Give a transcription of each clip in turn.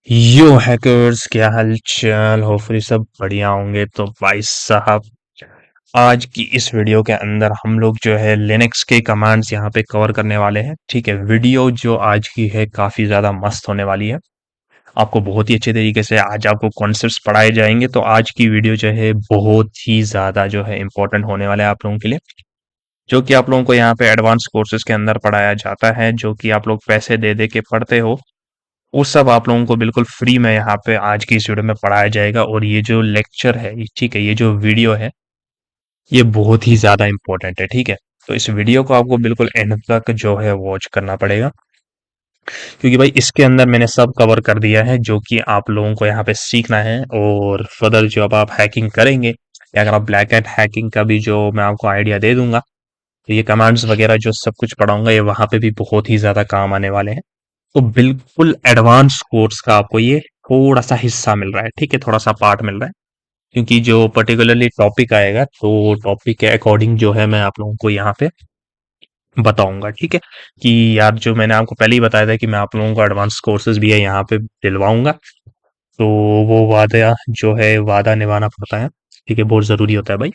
यो hackers, क्या हाल चाल। Hopefully सब बढ़िया होंगे। तो भाई साहब, आज की इस वीडियो के अंदर हम लोग जो है लिनक्स के कमांड्स यहाँ पे कवर करने वाले हैं। ठीक है, वीडियो जो आज की है काफी ज्यादा मस्त होने वाली है। आपको बहुत ही अच्छे तरीके से आज आपको कॉन्सेप्ट्स पढ़ाए जाएंगे। तो आज की वीडियो जो है बहुत ही ज्यादा जो है इंपॉर्टेंट होने वाला है आप लोगों के लिए, जो कि आप लोगों को यहाँ पे एडवांस कोर्सेज के अंदर पढ़ाया जाता है, जो कि आप लोग पैसे दे दे के पढ़ते हो। वो सब आप लोगों को बिल्कुल फ्री में यहाँ पे आज की इस वीडियो में पढ़ाया जाएगा। और ये जो लेक्चर है, ठीक है, ये जो वीडियो है, ये बहुत ही ज्यादा इंपॉर्टेंट है। ठीक है, तो इस वीडियो को आपको बिल्कुल एंड तक जो है वॉच करना पड़ेगा, क्योंकि भाई इसके अंदर मैंने सब कवर कर दिया है जो कि आप लोगों को यहाँ पे सीखना है। और फर्दर जो अब आप हैकिंग करेंगे, या अगर आप ब्लैक हैट हैकिंग का भी जो मैं आपको आइडिया दे दूंगा, तो ये कमांड्स वगैरह जो सब कुछ पढ़ाऊंगा ये वहां पे भी बहुत ही ज्यादा काम आने वाले हैं। तो बिल्कुल एडवांस कोर्स का आपको ये थोड़ा सा हिस्सा मिल रहा है। ठीक है, थोड़ा सा पार्ट मिल रहा है, क्योंकि जो पर्टिकुलरली टॉपिक आएगा तो टॉपिक के अकॉर्डिंग जो है मैं आप लोगों को यहाँ पे बताऊंगा। ठीक है, कि यार जो मैंने आपको पहले ही बताया था कि मैं आप लोगों को एडवांस कोर्सेज भी है यहाँ पे दिलवाऊंगा। तो वो वादा जो है वादा निभाना पड़ता है। ठीक है, बहुत जरूरी होता है भाई।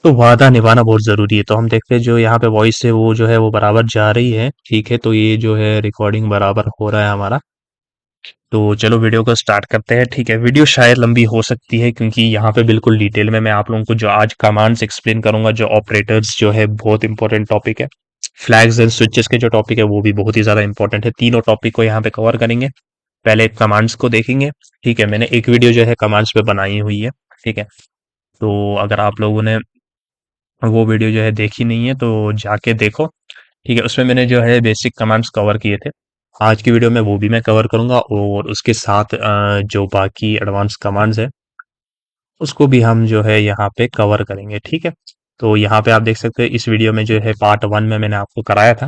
तो वादा निभाना बहुत जरूरी है। तो हम देखते हैं जो यहाँ पे वॉइस है वो जो है वो बराबर जा रही है। ठीक है, तो ये जो है रिकॉर्डिंग बराबर हो रहा है हमारा। तो चलो वीडियो को स्टार्ट करते हैं। ठीक है, वीडियो शायद लंबी हो सकती है, क्योंकि यहाँ पे बिल्कुल डिटेल में मैं आप लोगों को जो आज कमांड्स एक्सप्लेन करूंगा, जो ऑपरेटर्स जो है बहुत इंपॉर्टेंट टॉपिक है। फ्लैग्स एंड स्विचेस के जो टॉपिक है वो भी बहुत ही ज्यादा इंपॉर्टेंट है। तीनों टॉपिक को यहाँ पे कवर करेंगे। पहले कमांड्स को देखेंगे। ठीक है, मैंने एक वीडियो जो है कमांड्स पे बनाई हुई है। ठीक है, तो अगर आप लोगों ने वो वीडियो जो है देखी नहीं है तो जाके देखो। ठीक है, उसमें मैंने जो है बेसिक कमांड्स कवर किए थे। आज की वीडियो में वो भी मैं कवर करूंगा, और उसके साथ जो बाकी एडवांस कमांड्स है उसको भी हम जो है यहाँ पे कवर करेंगे। ठीक है, तो यहाँ पे आप देख सकते हैं इस वीडियो में जो है पार्ट 1 में मैंने आपको कराया था।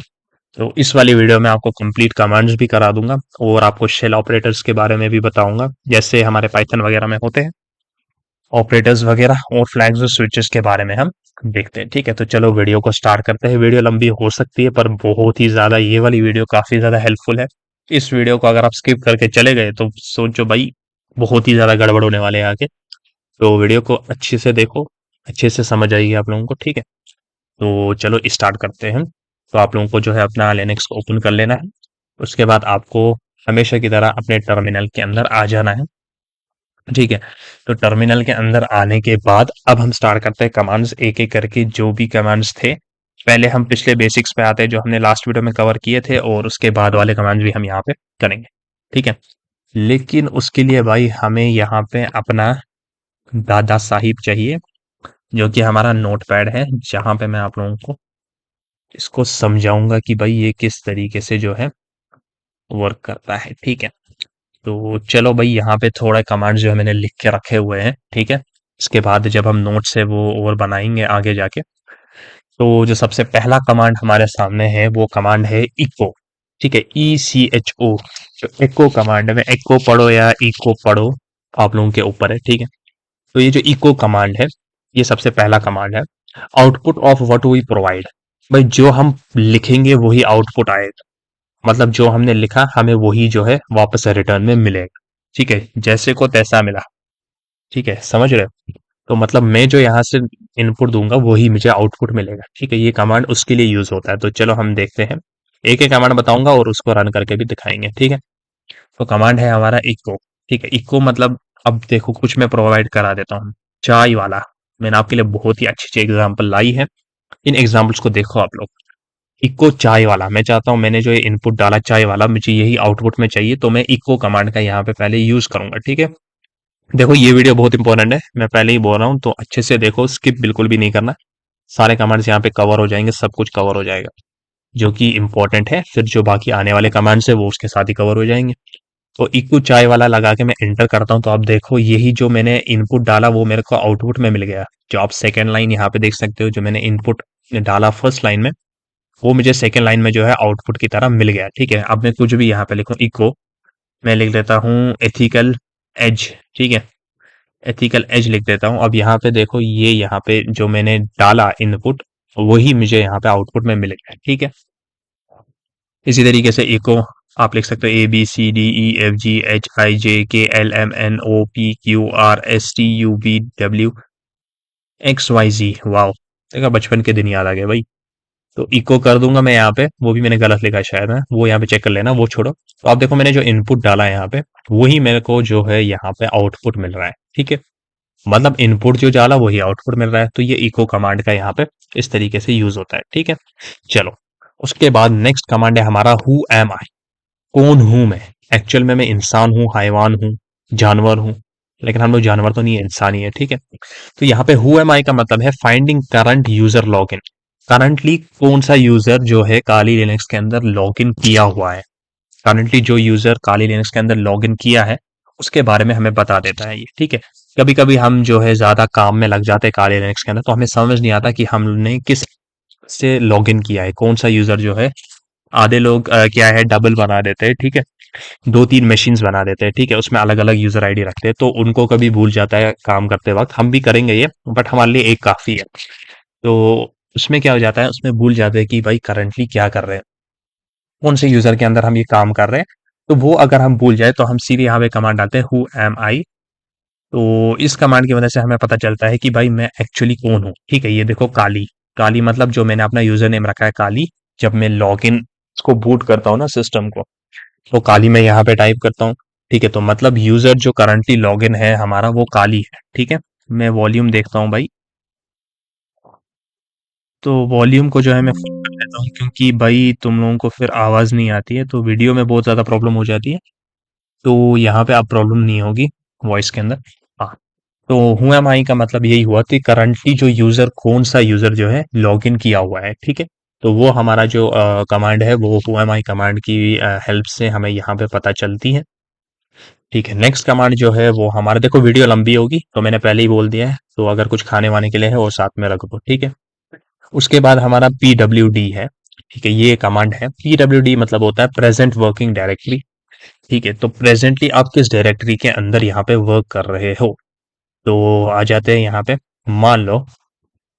तो इस वाली वीडियो में आपको कंप्लीट कमांड्स भी करा दूंगा, और आपको शेल ऑपरेटर्स के बारे में भी बताऊंगा, जैसे हमारे पाइथन वगैरह में होते हैं ऑपरेटर्स वगैरह। और फ्लैग्स और स्विचेस के बारे में हम देखते हैं। ठीक है, तो चलो वीडियो को स्टार्ट करते हैं। वीडियो लंबी हो सकती है, पर बहुत ही ज्यादा ये वाली वीडियो काफी ज्यादा हेल्पफुल है। इस वीडियो को अगर आप स्किप करके चले गए तो सोचो भाई, बहुत ही ज्यादा गड़बड़ होने वाले हैं आगे। तो वीडियो को अच्छे से देखो, अच्छे से समझ आएगी आप लोगों को। ठीक है, तो चलो स्टार्ट करते हैं। तो आप लोगों को जो है अपना लिनक्स को ओपन कर लेना है। उसके बाद आपको हमेशा की तरह अपने टर्मिनल के अंदर आ जाना है। ठीक है, तो टर्मिनल के अंदर आने के बाद अब हम स्टार्ट करते हैं कमांड्स एक एक करके। जो भी कमांड्स थे, पहले हम पिछले बेसिक्स पे आते हैं जो हमने लास्ट वीडियो में कवर किए थे, और उसके बाद वाले कमांड्स भी हम यहाँ पे करेंगे। ठीक है, लेकिन उसके लिए भाई हमें यहाँ पे अपना दादा साहिब चाहिए, जो कि हमारा नोटपैड है, जहाँ पे मैं आप लोगों को इसको समझाऊंगा कि भाई ये किस तरीके से जो है वर्क करता है। ठीक है, तो चलो भाई यहाँ पे थोड़ा कमांड जो है मैंने लिख के रखे हुए हैं। ठीक है, इसके बाद जब हम नोट से वो और बनाएंगे आगे जाके, तो जो सबसे पहला कमांड हमारे सामने है वो कमांड है इको। ठीक है, ECHO। जो इको कमांड है, इको पढ़ो या इको पढ़ो, आप लोगों के ऊपर है। ठीक है, तो ये जो इको कमांड है, ये सबसे पहला कमांड है। Output of what we provide. भाई जो हम लिखेंगे वही आउटपुट आएगा, मतलब जो हमने लिखा हमें वही जो है वापस रिटर्न में मिलेगा। ठीक है, जैसे को तैसा मिला। ठीक है, समझ रहे हो? तो मतलब मैं जो यहाँ से इनपुट दूंगा वही मुझे आउटपुट मिलेगा। ठीक है, ये कमांड उसके लिए यूज होता है। तो चलो हम देखते हैं, एक एक कमांड बताऊंगा और उसको रन करके भी दिखाएंगे। ठीक है, तो कमांड है हमारा इको। ठीक है, इको मतलब अब देखो कुछ मैं प्रोवाइड करा देता हूँ। चाय वाला, मैंने आपके लिए बहुत ही अच्छी अच्छी एग्जाम्पल लाई है, इन एग्जाम्पल्स को देखो आप लोग। इको चाय वाला, मैं चाहता हूं, मैंने जो ये इनपुट डाला चाय वाला, मुझे यही आउटपुट में चाहिए, तो मैं इको कमांड का यहाँ पे पहले यूज करूंगा। ठीक है, देखो ये वीडियो बहुत इंपॉर्टेंट है, मैं पहले ही बोल रहा हूँ, तो अच्छे से देखो, स्किप बिल्कुल भी नहीं करना। सारे कमांड्स यहाँ पे कवर हो जाएंगे, सब कुछ कवर हो जाएगा जो कि इंपॉर्टेंट है। फिर जो बाकी आने वाले कमांड्स है वो उसके साथ ही कवर हो जाएंगे। तो इको चाय वाला लगा के मैं एंटर करता हूँ, तो आप देखो यही जो मैंने इनपुट डाला वो मेरे को आउटपुट में मिल गया। जो आप सेकेंड लाइन यहाँ पे देख सकते हो, जो मैंने इनपुट डाला फर्स्ट लाइन में, वो मुझे सेकेंड लाइन में जो है आउटपुट की तरह मिल गया। ठीक है, अब मैं कुछ भी यहाँ पे लिखूं इको, मैं लिख देता हूँ एथिकल एज। ठीक है, एथिकल एज लिख देता हूँ। अब यहाँ पे देखो, ये यहाँ पे जो मैंने डाला इनपुट वही मुझे यहाँ पे आउटपुट में मिल गया। ठीक है, इसी तरीके से इको आप लिख सकते हो ABCDEFGHIJKLMNOPQRSTUVW XYZ। बचपन के दिन याद आ गए भाई। तो इको कर दूंगा मैं यहाँ पे, वो भी मैंने गलत लिखा है शायद है, वो यहाँ पे चेक कर लेना, वो छोड़ो। तो आप देखो मैंने जो इनपुट डाला है यहाँ पे, वही मेरे को जो है यहाँ पे आउटपुट मिल रहा है। ठीक है, मतलब इनपुट जो डाला वही आउटपुट मिल रहा है। तो ये इको कमांड का यहाँ पे इस तरीके से यूज होता है। ठीक है, चलो उसके बाद नेक्स्ट कमांड है हमारा हु एम आई। कौन हूं मैं? एक्चुअल में मैं इंसान हूँ, हैवान हूँ, जानवर हूँ, लेकिन हम लोग जानवर तो नहीं है, इंसान ही है। ठीक है, तो यहाँ पे हु एम आई का मतलब है finding current user login. Currently कौन सा यूजर जो है काली लिनक्स के अंदर लॉगिन किया हुआ है, करंटली जो यूजर काली लिनक्स के अंदर लॉगिन किया है उसके बारे में हमें बता देता है ये। ठीक है, कभी कभी हम जो है ज्यादा काम में लग जाते हैं काली लिनक्स के अंदर, तो हमें समझ नहीं आता कि हमने किस से लॉगिन किया है, कौन सा यूजर जो है। आधे लोग क्या है डबल बना देते हैं। ठीक है, दो तीन मशीन्स बना देते हैं। ठीक है, उसमें अलग अलग यूजर आईडी रखते हैं, तो उनको कभी भूल जाता है काम करते वक्त। हम भी करेंगे ये, बट हमारे लिए एक काफी है। तो उसमें क्या हो जाता है, उसमें भूल जाते हैं कि भाई करंटली क्या कर रहे हैं, कौन से यूजर के अंदर हम ये काम कर रहे हैं। तो वो अगर हम भूल जाए तो हम सीधे यहाँ पे कमांड डालते हैं हु एम आई। तो इस कमांड की वजह से हमें पता चलता है कि भाई मैं एक्चुअली कौन हूँ। ठीक है, ये देखो काली, काली मतलब जो मैंने अपना यूजर नेम रखा है काली। जब मैं लॉग इन को बूट करता हूँ ना सिस्टम को, तो काली मैं यहाँ पे टाइप करता हूँ। ठीक है, तो मतलब यूजर जो करंटली लॉग इन है हमारा वो काली है। ठीक है, मैं वॉल्यूम देखता हूँ भाई, तो वॉल्यूम को जो है मैं फुल कर देता हूँ, क्योंकि भाई तुम लोगों को फिर आवाज नहीं आती है तो वीडियो में बहुत ज्यादा प्रॉब्लम हो जाती है। तो यहाँ पे आप प्रॉब्लम नहीं होगी वॉइस के अंदर। हाँ, तो हु एम आई का मतलब यही हुआ कि करंटली जो यूजर, कौन सा यूजर जो है लॉग इन किया हुआ है। ठीक है, तो वो हमारा जो कमांड है वो हु एम आई कमांड की हेल्प से हमें यहाँ पे पता चलती है। ठीक है, नेक्स्ट कमांड जो है वो हमारा, देखो वीडियो लंबी होगी तो मैंने पहले ही बोल दिया है, तो अगर कुछ खाने वाने के लिए है वो साथ में रख दो। ठीक है, उसके बाद हमारा PWD है। ठीक है, ये कमांड है। PWD मतलब होता है प्रेजेंट वर्किंग डायरेक्टली। ठीक है, तो प्रेजेंटली आप किस डायरेक्टरी के अंदर यहाँ पे वर्क कर रहे हो। तो आ जाते हैं यहाँ पे, मान लो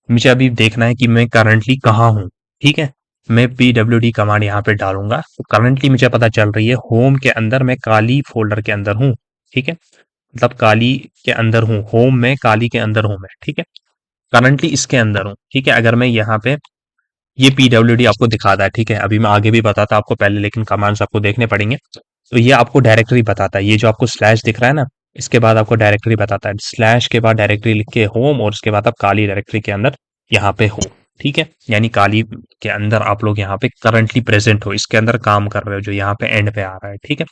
मुझे अभी देखना है कि मैं करंटली कहाँ हूँ। ठीक है, मैं PWD कमांड यहाँ पे डालूंगा, तो करंटली मुझे पता चल रही है होम के अंदर मैं काली फोल्डर के अंदर हूँ। ठीक है, मतलब काली के अंदर हूँ, होम में काली के अंदर हूँ मैं। ठीक है, करंटली इसके अंदर हूँ। ठीक है, अगर मैं यहाँ पे, ये PWD आपको दिखाता है। ठीक है, अभी मैं आगे भी बताता आपको पहले, लेकिन कमांड्स आपको देखने पड़ेंगे। तो ये आपको डायरेक्टरी बताता है, ये जो आपको स्लैश दिख रहा है ना, इसके बाद आपको डायरेक्टरी बताता है। स्लैश के बाद डायरेक्टरी लिख के होम, और उसके बाद आप काली डायरेक्टरी के अंदर यहाँ पे हो। ठीक है, यानी काली के अंदर आप लोग यहाँ पे करंटली प्रेजेंट हो, इसके अंदर काम कर रहे हो, जो यहाँ पे एंड पे आ रहा है। ठीक है,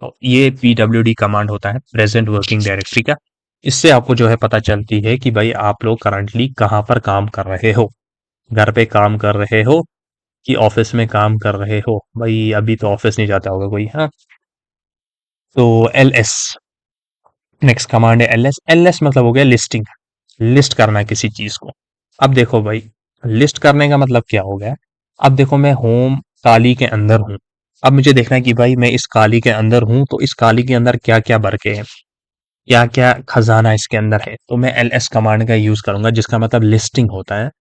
तो ये PWD कमांड होता है प्रेजेंट वर्किंग डायरेक्टरी का। इससे आपको जो है पता चलती है कि भाई आप लोग करंटली कहाँ पर काम कर रहे हो, घर पे काम कर रहे हो कि ऑफिस में काम कर रहे हो। भाई अभी तो ऑफिस नहीं जाता होगा कोई, हाँ। तो LS नेक्स्ट कमांड है। LS मतलब हो गया लिस्टिंग, लिस्ट करना है किसी चीज को। अब देखो भाई, लिस्ट करने का मतलब क्या हो गया। अब देखो मैं होम काली के अंदर हूँ, अब मुझे देखना है कि भाई मैं इस काली के अंदर हूँ, तो इस काली के अंदर क्या क्या बरके हैं, क्या क्या खजाना इसके अंदर है। तो मैं LS कमांड का यूज करूंगा, जिसका मतलब लिस्टिंग होता है।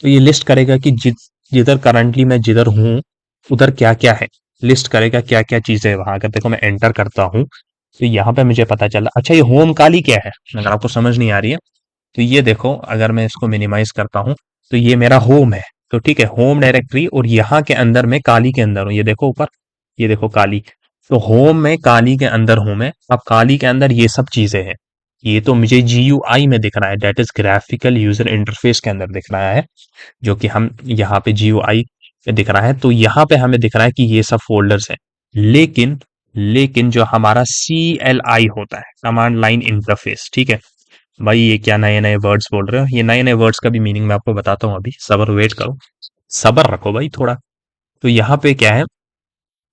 तो ये लिस्ट करेगा कि जिधर करंटली मैं जिधर हूँ उधर क्या क्या है, लिस्ट करेगा क्या क्या चीजें है वहां। अगर देखो मैं एंटर करता हूँ तो यहाँ पे मुझे पता चला, अच्छा ये होम काली क्या है, अगर आपको समझ नहीं आ रही है तो ये देखो, अगर मैं इसको मिनिमाइज करता हूँ तो ये मेरा होम है। तो ठीक है, होम डायरेक्टरी, और यहाँ के अंदर मैं काली के अंदर हूँ, ये देखो ऊपर, ये देखो काली। तो होम में काली के अंदर हूं मैं। अब काली के अंदर ये सब चीजें हैं, ये तो मुझे GUI में दिख रहा है, that is graphical user interface के अंदर दिख रहा है, जो कि हम यहाँ पे GUI पे दिख रहा है। तो यहाँ पे हमें दिख रहा है कि ये सब फोल्डर्स हैं। लेकिन लेकिन जो हमारा CLI होता है, कमांड लाइन इंटरफेस, ठीक है भाई, ये क्या नए नए वर्ड्स बोल रहे हो, ये नए नए वर्ड्स का भी मीनिंग मैं आपको बताता हूँ, अभी सबर वेट करो, सबर रखो भाई थोड़ा। तो यहाँ पे क्या है,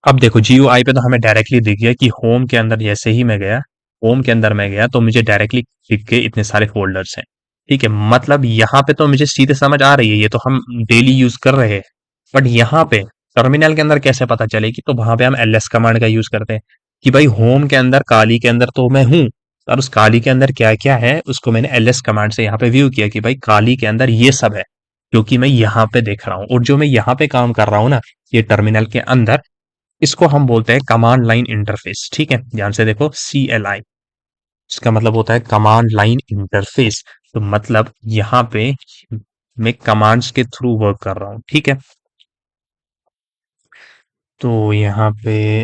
अब देखो GUI पे तो हमें डायरेक्टली दिख गया कि होम के अंदर जैसे ही मैं गया, होम के अंदर मैं गया तो मुझे डायरेक्टली दिख गए इतने सारे फोल्डर्स हैं। ठीक है, मतलब यहाँ पे तो मुझे सीधे समझ आ रही है, ये तो हम डेली यूज कर रहे हैं। बट यहाँ पे टर्मिनल के अंदर कैसे पता चलेगी, तो वहां पे हम LS कमांड का यूज करते हैं कि भाई होम के अंदर काली के अंदर तो मैं हूँ, और उस काली के अंदर क्या क्या है उसको मैंने LS कमांड से यहाँ पे व्यू किया कि भाई काली के अंदर ये सब है, क्योंकि मैं यहाँ पे देख रहा हूँ, और जो मैं यहाँ पे काम कर रहा हूँ ना, ये टर्मिनल के अंदर, इसको हम बोलते हैं कमांड लाइन इंटरफेस। ठीक है, ध्यान से देखो, CLI, इसका मतलब होता है कमांड लाइन इंटरफेस। तो मतलब यहाँ पे मैं कमांड्स के थ्रू वर्क कर रहा हूँ। ठीक है, तो यहाँ पे,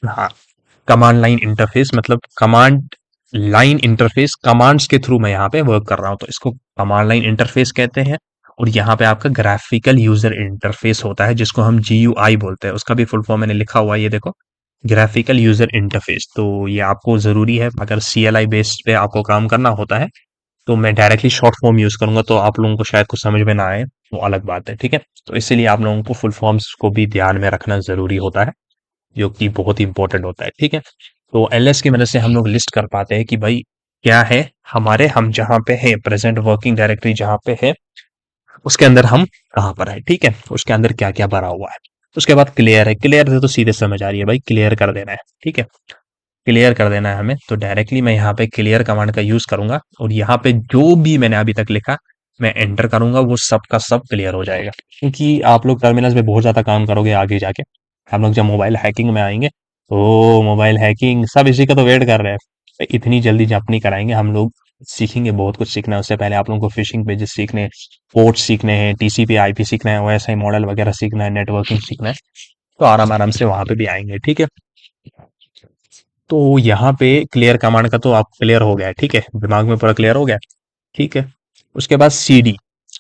हाँ, कमांड लाइन इंटरफेस मतलब कमांड लाइन इंटरफेस, कमांड्स के थ्रू मैं यहाँ पे वर्क कर रहा हूँ, तो इसको कमांड लाइन इंटरफेस कहते हैं। और यहाँ पे आपका ग्राफिकल यूजर इंटरफेस होता है, जिसको हम GUI बोलते हैं। उसका भी फुल फॉर्म मैंने लिखा हुआ है, ये देखो, ग्राफिकल यूजर इंटरफेस। तो ये आपको जरूरी है अगर CLI बेस पे आपको काम करना होता है। तो मैं डायरेक्टली शॉर्ट फॉर्म यूज करूंगा, तो आप लोगों को शायद कुछ समझ में ना आए, वो अलग बात है। ठीक है, तो इसीलिए आप लोगों को फुल फॉर्म्स को भी ध्यान में रखना जरूरी होता है, जो कि बहुत ही इंपॉर्टेंट होता है। ठीक है, तो LS की मदद से हम लोग लिस्ट कर पाते हैं कि भाई क्या है हमारे, हम जहाँ पे है प्रेजेंट वर्किंग डायरेक्टरी जहाँ पे है, उसके अंदर हम कहाँ पर है। ठीक है, उसके अंदर क्या क्या भरा हुआ है। उसके बाद क्लियर है, क्लियर से तो सीधे समझ आ रही है भाई, क्लियर कर देना है। ठीक है, क्लियर कर देना है हमें, तो डायरेक्टली मैं यहाँ पे क्लियर कमांड का यूज करूंगा, और यहाँ पे जो भी मैंने अभी तक लिखा मैं एंटर करूंगा, वो सब का सब क्लियर हो जाएगा। क्योंकि आप लोग टर्मिनल्स में बहुत ज्यादा काम करोगे आगे जाके, हम लोग जब मोबाइल हैकिंग में आएंगे, तो मोबाइल हैकिंग सब इसी का तो वेट कर रहे हैं। तो इतनी जल्दी जंप नहीं कराएंगे हम लोग, सीखेंगे, बहुत कुछ सीखना है। उससे पहले आप लोगों को फिशिंग पेजेस सीखने हैं, पोर्ट सीखने हैं, TCP IP सीखना है, OSI मॉडल वगैरह सीखना है, नेटवर्किंग सीखना है। तो आराम आराम से वहां पे भी आएंगे। ठीक है, तो यहाँ पे क्लियर कमांड का तो आप क्लियर हो गया है। ठीक है, दिमाग में पूरा क्लियर हो गया है। ठीक है, उसके बाद CD।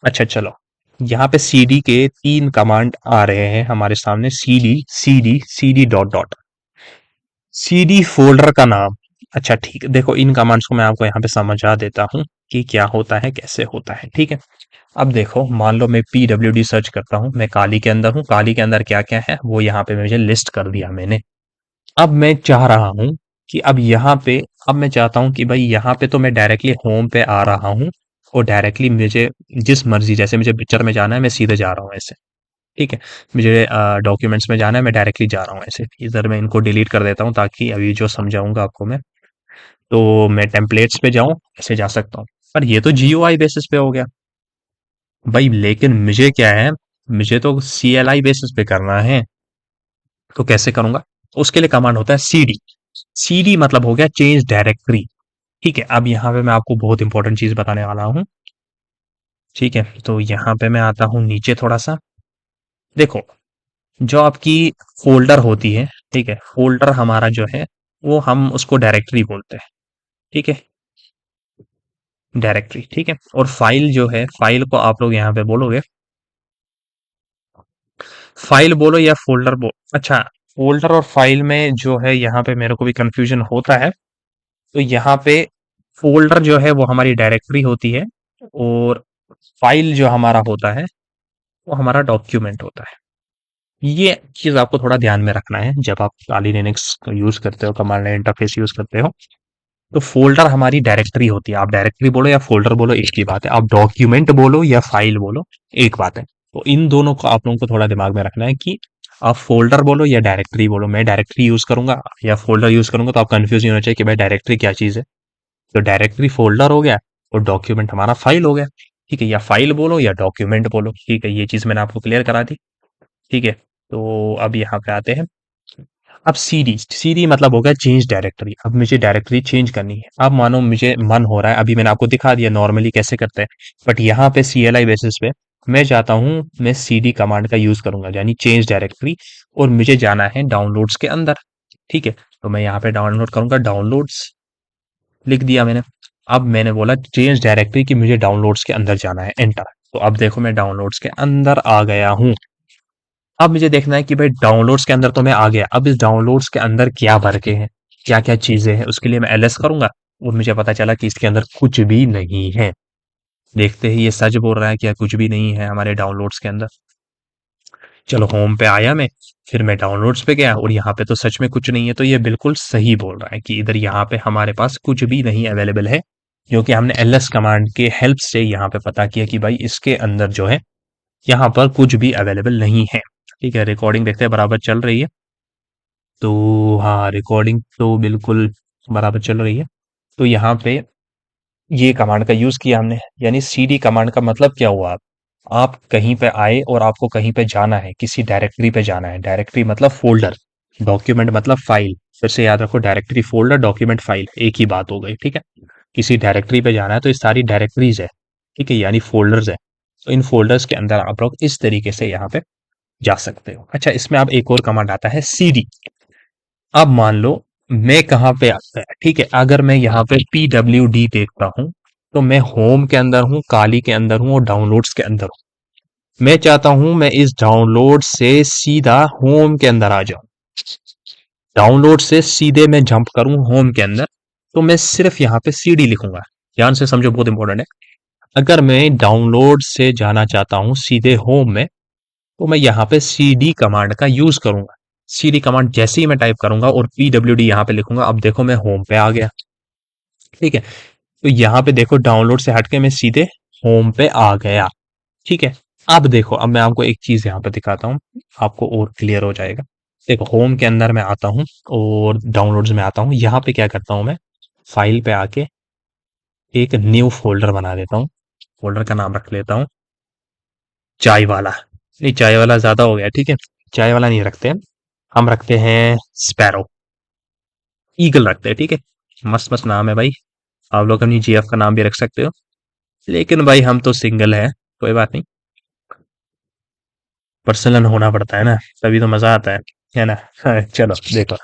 अच्छा चलो, यहाँ पे CD के 3 कमांड आ रहे हैं हमारे सामने, CD dot dot, CD folder का नाम। अच्छा ठीक है, देखो इन कमांड्स को मैं आपको यहाँ पे समझा देता हूँ कि क्या होता है, कैसे होता है। ठीक है, अब देखो, मान लो मैं PWD सर्च करता हूँ, मैं काली के अंदर हूँ, काली के अंदर क्या क्या है वो यहाँ पे मुझे लिस्ट कर दिया मैंने। अब मैं चाह रहा हूं कि अब यहाँ पे, अब मैं चाहता हूं कि भाई यहाँ पे तो मैं डायरेक्टली होम पे आ रहा हूँ, और डायरेक्टली मुझे जिस मर्जी, जैसे मुझे पिक्चर में जाना है मैं सीधे जा रहा हूँ ऐसे। ठीक है, मुझे डॉक्यूमेंट्स में जाना है मैं डायरेक्टली जा रहा हूँ ऐसे। इधर मैं इनको डिलीट कर देता हूँ, ताकि अभी जो समझाऊंगा आपको मैं, तो मैं टेम्पलेट्स पे जाऊं, ऐसे जा सकता हूँ। पर ये तो GUI बेसिस पे हो गया भाई, लेकिन मुझे क्या है, मुझे तो CLI बेसिस पे करना है। तो कैसे करूंगा, उसके लिए कमांड होता है CD। CD मतलब हो गया चेंज डायरेक्टरी। ठीक है, अब यहाँ पे मैं आपको बहुत इंपॉर्टेंट चीज बताने वाला हूँ। ठीक है, तो यहाँ पे मैं आता हूँ नीचे थोड़ा सा, देखो, जो आपकी फोल्डर होती है, ठीक है, फोल्डर हमारा जो है, वो हम उसको डायरेक्टरी बोलते हैं। ठीक है, डायरेक्टरी। ठीक है, और फाइल जो है, फाइल को आप लोग यहाँ पे बोलोगे, फाइल बोलो या फोल्डर बोलो। अच्छा, फोल्डर और फाइल में जो है यहाँ पे मेरे को भी कंफ्यूजन होता है। तो यहाँ पे फोल्डर जो है वो हमारी डायरेक्टरी होती है, और फाइल जो हमारा होता है वो हमारा डॉक्यूमेंट होता है। ये चीज आपको थोड़ा ध्यान में रखना है जब आप काली लिनक्स यूज करते हो, कमांड लाइन इंटरफेस यूज करते हो। तो फोल्डर हमारी डायरेक्टरी होती है, आप डायरेक्टरी बोलो या फोल्डर बोलो एक ही बात है, आप डॉक्यूमेंट बोलो या फाइल बोलो एक बात है। तो इन दोनों को आप लोगों को थोड़ा दिमाग में रखना है कि आप फोल्डर बोलो या डायरेक्टरी बोलो। मैं डायरेक्टरी यूज करूंगा या फोल्डर यूज करूंगा, तो आप कंफ्यूज नहीं होना चाहिए कि भाई डायरेक्टरी क्या चीज है। तो डायरेक्टरी फोल्डर हो गया, और डॉक्यूमेंट हमारा फाइल हो गया। ठीक है, या फाइल बोलो या डॉक्यूमेंट बोलो। ठीक है, ये चीज मैंने आपको क्लियर करा दी। ठीक है, तो अब यहाँ पे आते हैं। अब CD मतलब हो गया चेंज डायरेक्टरी। अब मुझे डायरेक्टरी चेंज करनी है। अब मानो मुझे मन हो रहा है, अभी मैंने आपको दिखा दिया नॉर्मली कैसे करते हैं, बट यहाँ पे CLI बेसिस पे मैं चाहता हूँ, मैं CD कमांड का यूज करूंगा, यानी चेंज डायरेक्टरी, और मुझे जाना है डाउनलोड्स के अंदर। ठीक है, तो मैं यहाँ पे डाउनलोड करूंगा, डाउनलोड्स लिख दिया मैंने। अब मैंने बोला चेंज डायरेक्टरी कि मुझे डाउनलोड्स के अंदर जाना है, एंटर। तो अब देखो मैं डाउनलोड्स के अंदर आ गया हूँ। अब मुझे देखना है कि भाई डाउनलोड्स के अंदर तो मैं आ गया, अब इस डाउनलोड्स के अंदर क्या भर के हैं, क्या क्या चीजें हैं, उसके लिए मैं LS करूंगा। और मुझे पता चला कि इसके अंदर कुछ भी नहीं है। देखते ही ये सच बोल रहा है कि कुछ भी नहीं है हमारे डाउनलोड्स के अंदर। चलो होम पे आया मैं, फिर मैं डाउनलोड्स पे गया, और यहाँ पे तो सच में कुछ नहीं है। तो ये बिल्कुल सही बोल रहा है कि इधर यहाँ पे हमारे पास कुछ भी नहीं अवेलेबल है, क्योंकि हमने LS कमांड के हेल्प से यहाँ पे पता किया कि भाई इसके अंदर जो है, यहाँ पर कुछ भी अवेलेबल नहीं है। ठीक है, रिकॉर्डिंग देखते हैं बराबर चल रही है। तो हाँ, रिकॉर्डिंग तो बिल्कुल बराबर चल रही है। तो यहाँ पे ये कमांड का यूज किया हमने, यानी CD कमांड का मतलब क्या हुआ, आप कहीं पे आए और आपको कहीं पे जाना है, किसी डायरेक्टरी पे जाना है, डायरेक्टरी मतलब फोल्डर। डॉक्यूमेंट मतलब फाइल, फिर से याद रखो, डायरेक्टरी फोल्डर, डॉक्यूमेंट, फाइल एक ही बात हो गई, ठीक है। किसी डायरेक्टरी पे जाना है तो ये सारी डायरेक्टरीज है, ठीक है, यानी फोल्डर्स है। तो इन फोल्डर्स के अंदर आप लोग इस तरीके से यहाँ पे जा सकते हो। अच्छा, इसमें आप एक और कमांड आता है सीडी। अब मान लो मैं कहाँ पे आता है, ठीक है, अगर मैं यहाँ पे PWD देखता हूँ तो मैं होम के अंदर हूँ, काली के अंदर हूँ और डाउनलोड्स के अंदर हूँ। मैं चाहता हूँ मैं इस डाउनलोड से सीधा होम के अंदर आ जाऊं, डाउनलोड से सीधे मैं जंप करूं होम के अंदर। तो मैं सिर्फ यहाँ पे सीडी लिखूंगा। ध्यान से समझो, बहुत इंपॉर्टेंट है। अगर मैं डाउनलोड से जाना चाहता हूं सीधे होम में, तो मैं यहाँ पे सीडी कमांड का यूज करूंगा। सीडी कमांड जैसे ही मैं टाइप करूंगा और PWD यहाँ पे लिखूंगा, अब देखो मैं होम पे आ गया, ठीक है। तो यहाँ पे देखो डाउनलोड से हटके मैं सीधे होम पे आ गया, ठीक है। अब देखो, अब मैं आपको एक चीज यहाँ पे दिखाता हूँ, आपको और क्लियर हो जाएगा। देखो होम के अंदर मैं आता हूँ और डाउनलोड्स में आता हूँ, यहाँ पे क्या करता हूँ मैं, फाइल पे आके एक न्यू फोल्डर बना देता हूँ। फोल्डर का नाम रख लेता हूँ चाय वाला। नहीं, चाय वाला ज्यादा हो गया, ठीक है, चाय वाला नहीं रखते हैं, हम रखते हैं स्पैरो, ईगल रखते हैं, ठीक है। मस्त मस्त नाम है भाई, आप लोग अपनी GF का नाम भी रख सकते हो, लेकिन भाई हम तो सिंगल है, कोई बात नहीं, पर्सनल होना पड़ता है ना, तभी तो मजा आता है ना। हाँ, चलो देखो,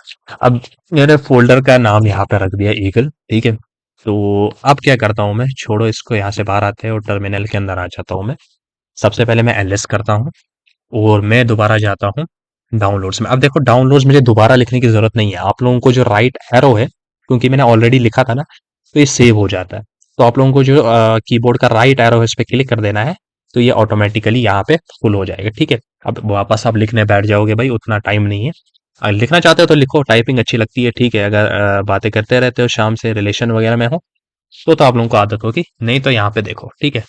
अब मैंने फोल्डर का नाम यहाँ पे रख दिया ईगल, ठीक है। तो अब क्या करता हूँ मैं, छोड़ो इसको, यहाँ से बाहर आते हैं और टर्मिनल के अंदर आ जाता हूँ मैं। सबसे पहले मैं LS करता हूँ और मैं दोबारा जाता हूँ डाउनलोड्स में। अब देखो डाउनलोड्स मुझे दोबारा लिखने की जरूरत नहीं है, आप लोगों को जो राइट एरो है, क्योंकि मैंने ऑलरेडी लिखा था ना, तो ये सेव हो जाता है। तो आप लोगों को जो कीबोर्ड का राइट एरो है इस पे क्लिक कर देना है, तो ये ऑटोमेटिकली यहाँ पे फुल हो जाएगा, ठीक है। अब वापस आप लिखने बैठ जाओगे भाई, उतना टाइम नहीं है। अगर लिखना चाहते हो तो लिखो, टाइपिंग अच्छी लगती है, ठीक है। अगर बातें करते रहते हो शाम से, रिलेशन वगैरह में हो, तो आप लोगों को आदत होगी, नहीं तो यहाँ पे देखो, ठीक है।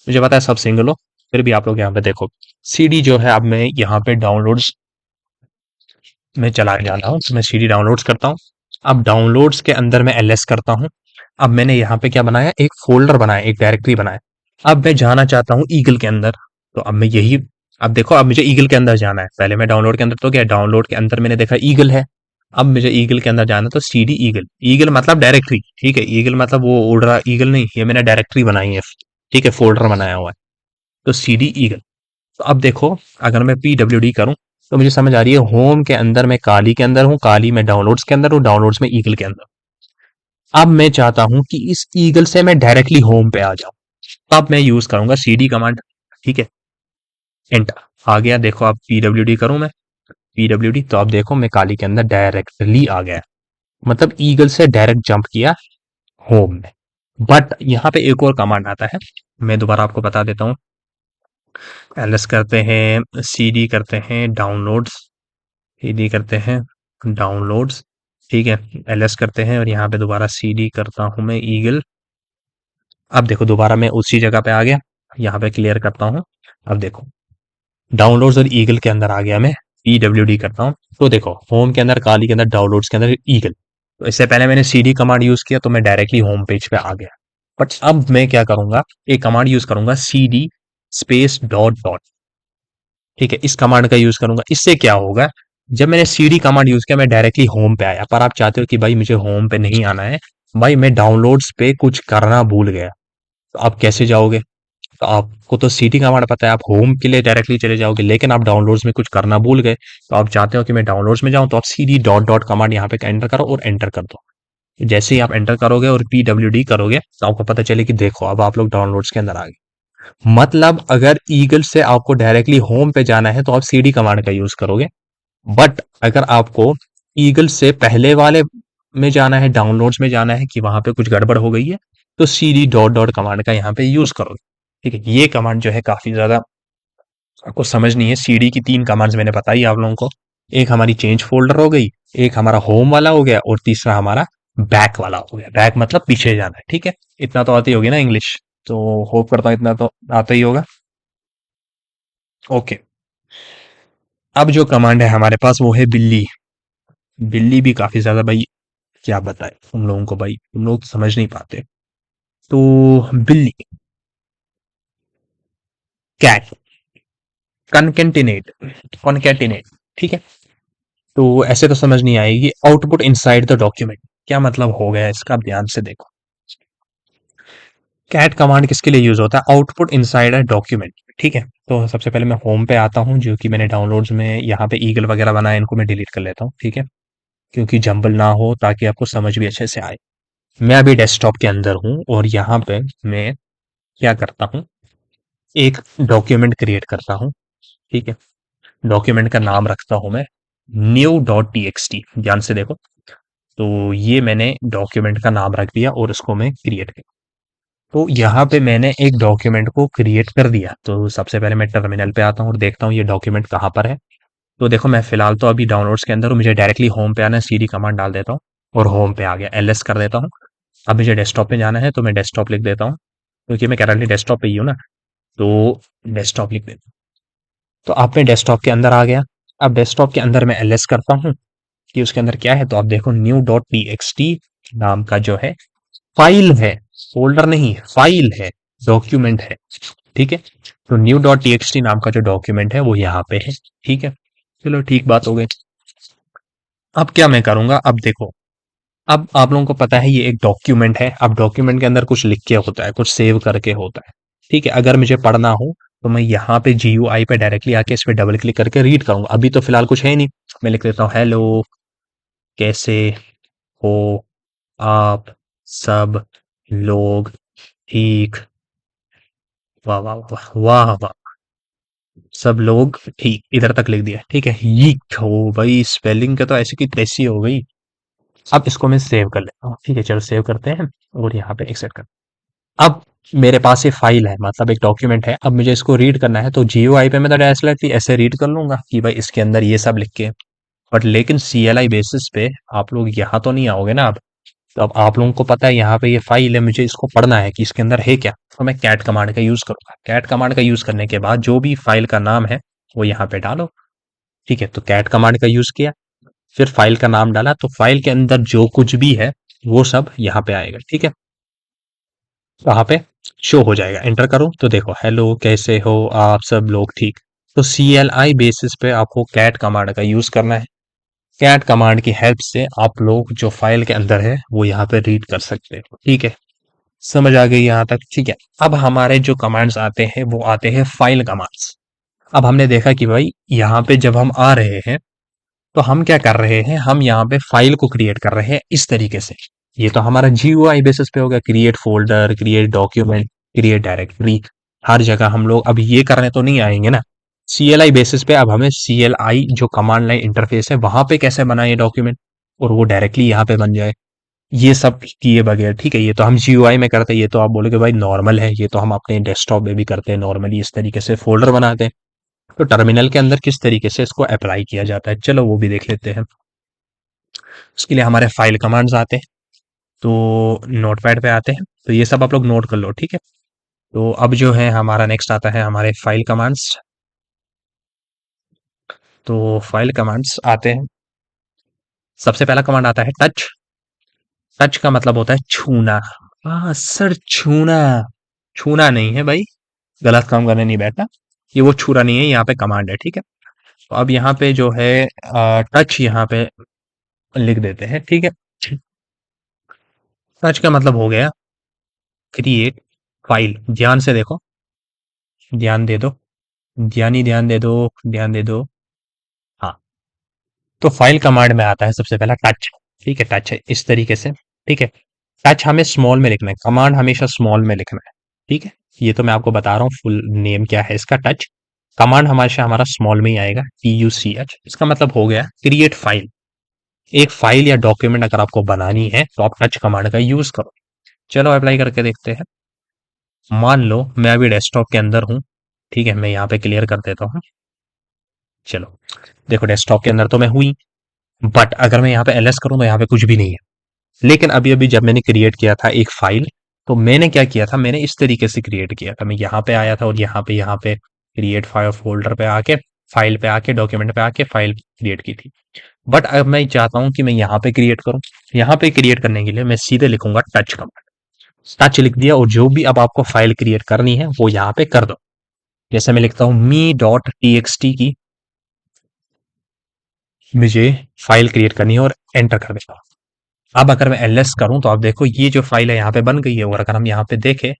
मुझे पता है सब सिंगल हो, फिर भी आप लोग यहाँ पे देखो, सीडी जो है, अब मैं यहाँ पे डाउनलोड्स में चला जाता हूँ, तो मैं सीडी डाउनलोड्स करता हूँ। अब डाउनलोड्स के अंदर मैं LS करता हूँ। अब मैंने यहाँ पे क्या बनाया, एक फोल्डर बनाया, एक डायरेक्टरी बनाया। अब मैं जाना चाहता हूँ ईगल के अंदर, तो अब मैं यही, अब देखो, अब मुझे ईगल के अंदर जाना है। पहले मैं डाउनलोड के अंदर तो क्या, डाउनलोड के अंदर मैंने देखा ईगल है, अब मुझे ईगल के अंदर जाना है, तो CD ईगल, ईगल मतलब डायरेक्टरी, ठीक है, ईगल मतलब वो उड़ रहा ईगल नहीं, ये मैंने डायरेक्टरी बनाई है, ठीक है, फोल्डर बनाया हुआ है, तो CD ईगल। तो अब देखो, अगर मैं PWD करूं, तो मुझे समझ आ रही है, होम के अंदर मैं काली के अंदर हूं, काली में डाउनलोड्स के अंदर हूं, डाउनलोड्स में ईगल के अंदर। अब मैं चाहता हूं कि इस ईगल से मैं डायरेक्टली होम पे आ जाऊं, अब मैं यूज करूंगा CD कमांड, ठीक है, एंटर। आ गया, देखो अब PWD करूं मैं, PWD, तो अब देखो मैं काली के अंदर डायरेक्टली आ गया, मतलब ईगल से डायरेक्ट जंप किया होम में। बट यहाँ पे एक और कमांड आता है, मैं दोबारा आपको बता देता हूँ। LS करते हैं, CD करते हैं डाउनलोड्स, CD करते हैं डाउनलोड्स, ठीक है, LS करते हैं और यहाँ पे दोबारा CD करता हूं मैं ईगल। अब देखो दोबारा मैं उसी जगह पे आ गया, यहाँ पे क्लियर करता हूँ। अब देखो डाउनलोड्स और ईगल के अंदर आ गया मैं, PWD करता हूँ, तो देखो होम के अंदर काली के अंदर, डाउनलोड्स के अंदर ईगल। तो इससे पहले मैंने CD कमांड यूज किया, तो मैं डायरेक्टली होम पेज पे आ गया। बट अब मैं क्या करूंगा, एक कमांड यूज करूंगा, CD स्पेस डॉट डॉट, ठीक है, इस कमांड का यूज करूंगा। इससे क्या होगा, जब मैंने CD कमांड यूज किया, मैं डायरेक्टली होम पे आया, पर आप चाहते हो कि भाई मुझे होम पे नहीं आना है, भाई मैं डाउनलोड्स पे कुछ करना भूल गया, तो आप कैसे जाओगे। तो आपको तो CD कमांड पता है, आप होम के लिए डायरेक्टली चले जाओगे, लेकिन आप डाउनलोड्स में कुछ करना भूल गए, तो आप चाहते हो कि मैं डाउनलोड्स में जाऊं, तो आप CD डॉट डॉट कमांड यहाँ पे एंटर करो और एंटर कर दो। जैसे ही आप एंटर करोगे और PWD करोगे, तो आपको पता चले कि देखो अब आप लोग डाउनलोड्स के अंदर आ गए। मतलब अगर ईगल से आपको डायरेक्टली होम पे जाना है, तो आप CD कमांड का यूज करोगे। बट अगर आपको ईगल से पहले वाले में जाना है, डाउनलोड्स में जाना है, कि वहां पे कुछ गड़बड़ हो गई है, तो CD डॉट डॉट कमांड का यहाँ पे यूज करोगे, ठीक है। ये कमांड जो है काफी ज्यादा आपको समझनी है। CD की 3 कमांड्स मैंने बताई आप लोगों को, एक हमारी चेंज फोल्डर हो गई, एक हमारा होम वाला हो गया, और तीसरा हमारा बैक वाला हो गया। बैक मतलब पीछे जाना है, ठीक है। इतना तो आती होगी ना इंग्लिश, तो होप करता हूँ इतना तो आता ही होगा। ओके, अब जो कमांड है हमारे पास वो है बिल्ली। बिल्ली भी काफी ज्यादा भाई, क्या बताए तुम लोगों को भाई, तुम लोग समझ नहीं पाते। तो बिल्ली, कैट, कनकेटिनेट, कॉनकेटिनेट, ठीक है। तो ऐसे तो समझ नहीं आएगी। आउटपुट इनसाइड द डॉक्यूमेंट, क्या मतलब हो गया इसका, आप ध्यान से देखो। कैट कमांड किसके लिए यूज होता है? Output inside a document. ठीक है, तो सबसे पहले मैं होम पे आता हूँ, जो कि मैंने डाउनलोड्स में यहाँ पे ईगल वगैरह बनाए, इनको मैं डिलीट कर लेता हूँ। ठीक है, क्योंकि जंबल ना हो, ताकि आपको समझ भी अच्छे से आए। मैं अभी डेस्कटॉप के अंदर हूँ और यहाँ पे मैं क्या करता हूँ, एक डॉक्यूमेंट क्रिएट करता हूँ। ठीक है, डॉक्यूमेंट का नाम रखता हूँ मैं new dot T x T. ध्यान से देखो, तो ये मैंने डॉक्यूमेंट का नाम रख दिया और इसको मैं क्रिएट किया। तो यहाँ पे मैंने एक डॉक्यूमेंट को क्रिएट कर दिया। तो सबसे पहले मैं टर्मिनल पे आता हूँ और देखता हूँ ये डॉक्यूमेंट कहाँ पर है। तो देखो, मैं फिलहाल तो अभी डाउनलोड्स के अंदर हूँ, मुझे डायरेक्टली होम पे आना है, सीडी कमांड डाल देता हूँ और होम पे आ गया, एलएस कर देता हूँ। अब मुझे डेस्कटॉप पे जाना है, तो मैं डेस्कटॉप लिख देता हूँ, क्योंकि मैं करंटली डेस्कटॉप पे ही हूँ ना। तो डेस्कटॉप लिख देता हूँ। तो अब मैं डेस्कटॉप के अंदर आ गया। अब डेस्कटॉप के अंदर मैं एलएस करता हूँ कि उसके अंदर क्या है। तो आप देखो, new dot T x T नाम का जो है फाइल है, फोल्डर नहीं, फाइल है, डॉक्यूमेंट है। ठीक है, तो न्यू डॉट टी नाम का जो डॉक्यूमेंट है वो यहाँ पे है। ठीक है, चलो ठीक बात हो गई। अब क्या मैं करूंगा, अब देखो, अब आप लोगों को पता है ये एक डॉक्यूमेंट है। अब डॉक्यूमेंट के अंदर कुछ लिख के होता है, कुछ सेव करके होता है। ठीक है, अगर मुझे पढ़ना हो तो मैं यहाँ पे GUI पे डायरेक्टली आके इस पे डबल क्लिक करके रीड करूंगा। अभी तो फिलहाल कुछ है नहीं, मैं लिख देता हूँ हेलो, कैसे हो आप सब लोग, ठीक, वाह वाह वाह वाह वाह, सब लोग ठीक, इधर तक लिख दिया। ठीक है, ये हो भाई, स्पेलिंग का तो ऐसी की तैसी हो गई। अब इसको मैं सेव कर लेता हूँ। ठीक है, चलो सेव करते हैं और यहाँ पे एक्सेप्ट कर। अब मेरे पास ये फाइल है, मतलब एक डॉक्यूमेंट है। अब मुझे इसको रीड करना है, तो GUI पे मैं तो डायरेक्टली ऐसे रीड कर लूंगा कि भाई इसके अंदर ये सब लिख के। बट लेकिन CLI बेसिस पे आप लोग यहाँ तो नहीं आओगे ना। अब तो अब आप लोगों को पता है यहाँ पे ये फाइल है, मुझे इसको पढ़ना है कि इसके अंदर है क्या। तो मैं कैट कमांड का यूज करूंगा। कैट कमांड का यूज करने के बाद जो भी फाइल का नाम है वो यहाँ पे डालो। ठीक है, तो कैट कमांड का यूज किया, फिर फाइल का नाम डाला, तो फाइल के अंदर जो कुछ भी है वो सब यहाँ पे आएगा। ठीक है, वहां पे शो हो जाएगा। एंटर करो तो देखो, हेलो कैसे हो आप सब लोग, ठीक। तो CLI बेसिस पे आपको कैट कमांड का यूज करना है। कैट कमांड की हेल्प से आप लोग जो फाइल के अंदर है वो यहाँ पे रीड कर सकते हो। ठीक है, समझ आ गई यहाँ तक? ठीक है, अब हमारे जो कमांड्स आते हैं वो आते हैं फाइल कमांड्स। अब हमने देखा कि भाई यहाँ पे जब हम आ रहे हैं तो हम क्या कर रहे हैं, हम यहाँ पे फाइल को क्रिएट कर रहे हैं इस तरीके से। ये तो हमारा GUI बेसिस पे होगा, create folder, create document, create directory. हर जगह हम लोग अब ये करने तो नहीं आएंगे ना। CLI बेसिस पे अब हमें CLI जो कमांड लाइन इंटरफेस है वहां पे कैसे बनाए डॉक्यूमेंट और वो डायरेक्टली यहाँ पे बन जाए, ये सब किए बगैर। ठीक है, ये तो हम GUI में करते हैं, ये तो आप बोलोगे भाई नॉर्मल है, ये तो हम अपने डेस्कटॉप में भी करते हैं नॉर्मली, इस तरीके से फोल्डर बनाते हैं। तो टर्मिनल के अंदर किस तरीके से इसको अप्लाई किया जाता है, चलो वो भी देख लेते हैं। उसके लिए हमारे फाइल कमांड्स आते हैं। तो नोटपैड पे आते हैं, तो ये सब आप लोग नोट कर लो। ठीक है, तो अब जो है हमारा नेक्स्ट आता है हमारे फाइल कमांड्स। तो फाइल कमांड्स आते हैं, सबसे पहला कमांड आता है टच। टच का मतलब होता है छूना। हाँ सर, छूना, छूना नहीं है भाई, गलत काम करने नहीं बैठना। ये वो छूना नहीं है, यहाँ पे कमांड है। ठीक है, तो अब यहाँ पे जो है टच यहाँ पे लिख देते हैं। ठीक है, टच का मतलब हो गया क्रिएट फाइल। ध्यान से देखो, ध्यान दे दो, ध्यान ही ध्यान दे दो, ध्यान दे दो। हाँ, तो फाइल कमांड में आता है सबसे पहला टच। ठीक है, टच है इस तरीके से। ठीक है, टच हमें स्मॉल में लिखना है, कमांड हमेशा स्मॉल में लिखना है। ठीक है, ये तो मैं आपको बता रहा हूँ, फुल नेम क्या है इसका, टच। कमांड हमेशा हमारा स्मॉल में ही आएगा, TUCH। इसका मतलब हो गया क्रिएट फाइल। एक फाइल या डॉक्यूमेंट अगर आपको बनानी है तो आप टच कमांड का यूज करो। चलो अप्लाई करके देखते हैं। मान लो मैं अभी डेस्कटॉप के अंदर हूँ। ठीक है, मैं यहाँ पे क्लियर कर देता हूँ। चलो देखो, डेस्कटॉप के अंदर तो मैं हुई, बट अगर मैं यहाँ पे LS करूँ तो यहाँ पे कुछ भी नहीं है। लेकिन अभी अभी जब मैंने क्रिएट किया था एक फाइल, तो मैंने क्या किया था, मैंने इस तरीके से क्रिएट किया था। मैं यहाँ पे आया था और यहाँ पे क्रिएट फाइल फोल्डर पे आके, फाइल पे आके, डॉक्यूमेंट पे आके फाइल क्रिएट की थी। बट अब मैं चाहता हूँ कि मैं यहाँ पे क्रिएट करूँ। यहाँ पे क्रिएट करने के लिए मैं सीधे लिखूंगा टच कमांड। टच लिख दिया और जो भी अब आपको फाइल क्रिएट करनी है वो यहाँ पे कर दो। जैसे मैं लिखता हूँ मी डॉट टी एक्स टी की, मुझे फाइल क्रिएट करनी है और एंटर कर देता हूँ। अब अगर मैं एलएस करूं तो आप देखो ये जो फाइल है यहाँ पे बन गई है, और अगर हम यहाँ पे देखें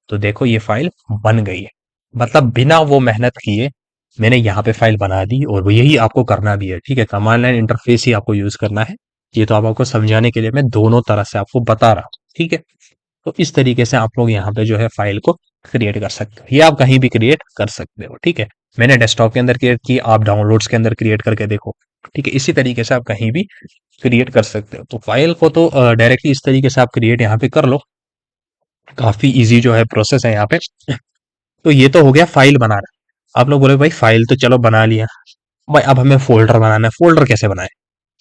तो देखो ये फाइल बन गई है। मतलब बिना वो मेहनत किए मैंने यहाँ पे फाइल बना दी, और वो यही आपको करना भी है। ठीक है, कमांड लाइन इंटरफेस ही आपको यूज करना है। ये तो आप आपको समझाने के लिए मैं दोनों तरह से आपको बता रहा हूँ। ठीक है, तो इस तरीके से आप लोग यहाँ पे जो है फाइल को क्रिएट कर सकते हो। ये आप कहीं भी क्रिएट कर सकते हो। ठीक है, मैंने डेस्कटॉप के अंदर क्रिएट की, आप डाउनलोड्स के अंदर क्रिएट करके देखो। ठीक है, इसी तरीके से आप कहीं भी क्रिएट कर सकते हो। तो फाइल को तो डायरेक्टली इस तरीके से आप क्रिएट यहाँ पे कर लो। काफी इजी जो है प्रोसेस है यहाँ पे। तो ये तो हो गया फाइल बनाना। आप लोग बोले भाई फाइल तो चलो बना लिया, भाई अब हमें फोल्डर बनाना है। फोल्डर कैसे बनाए?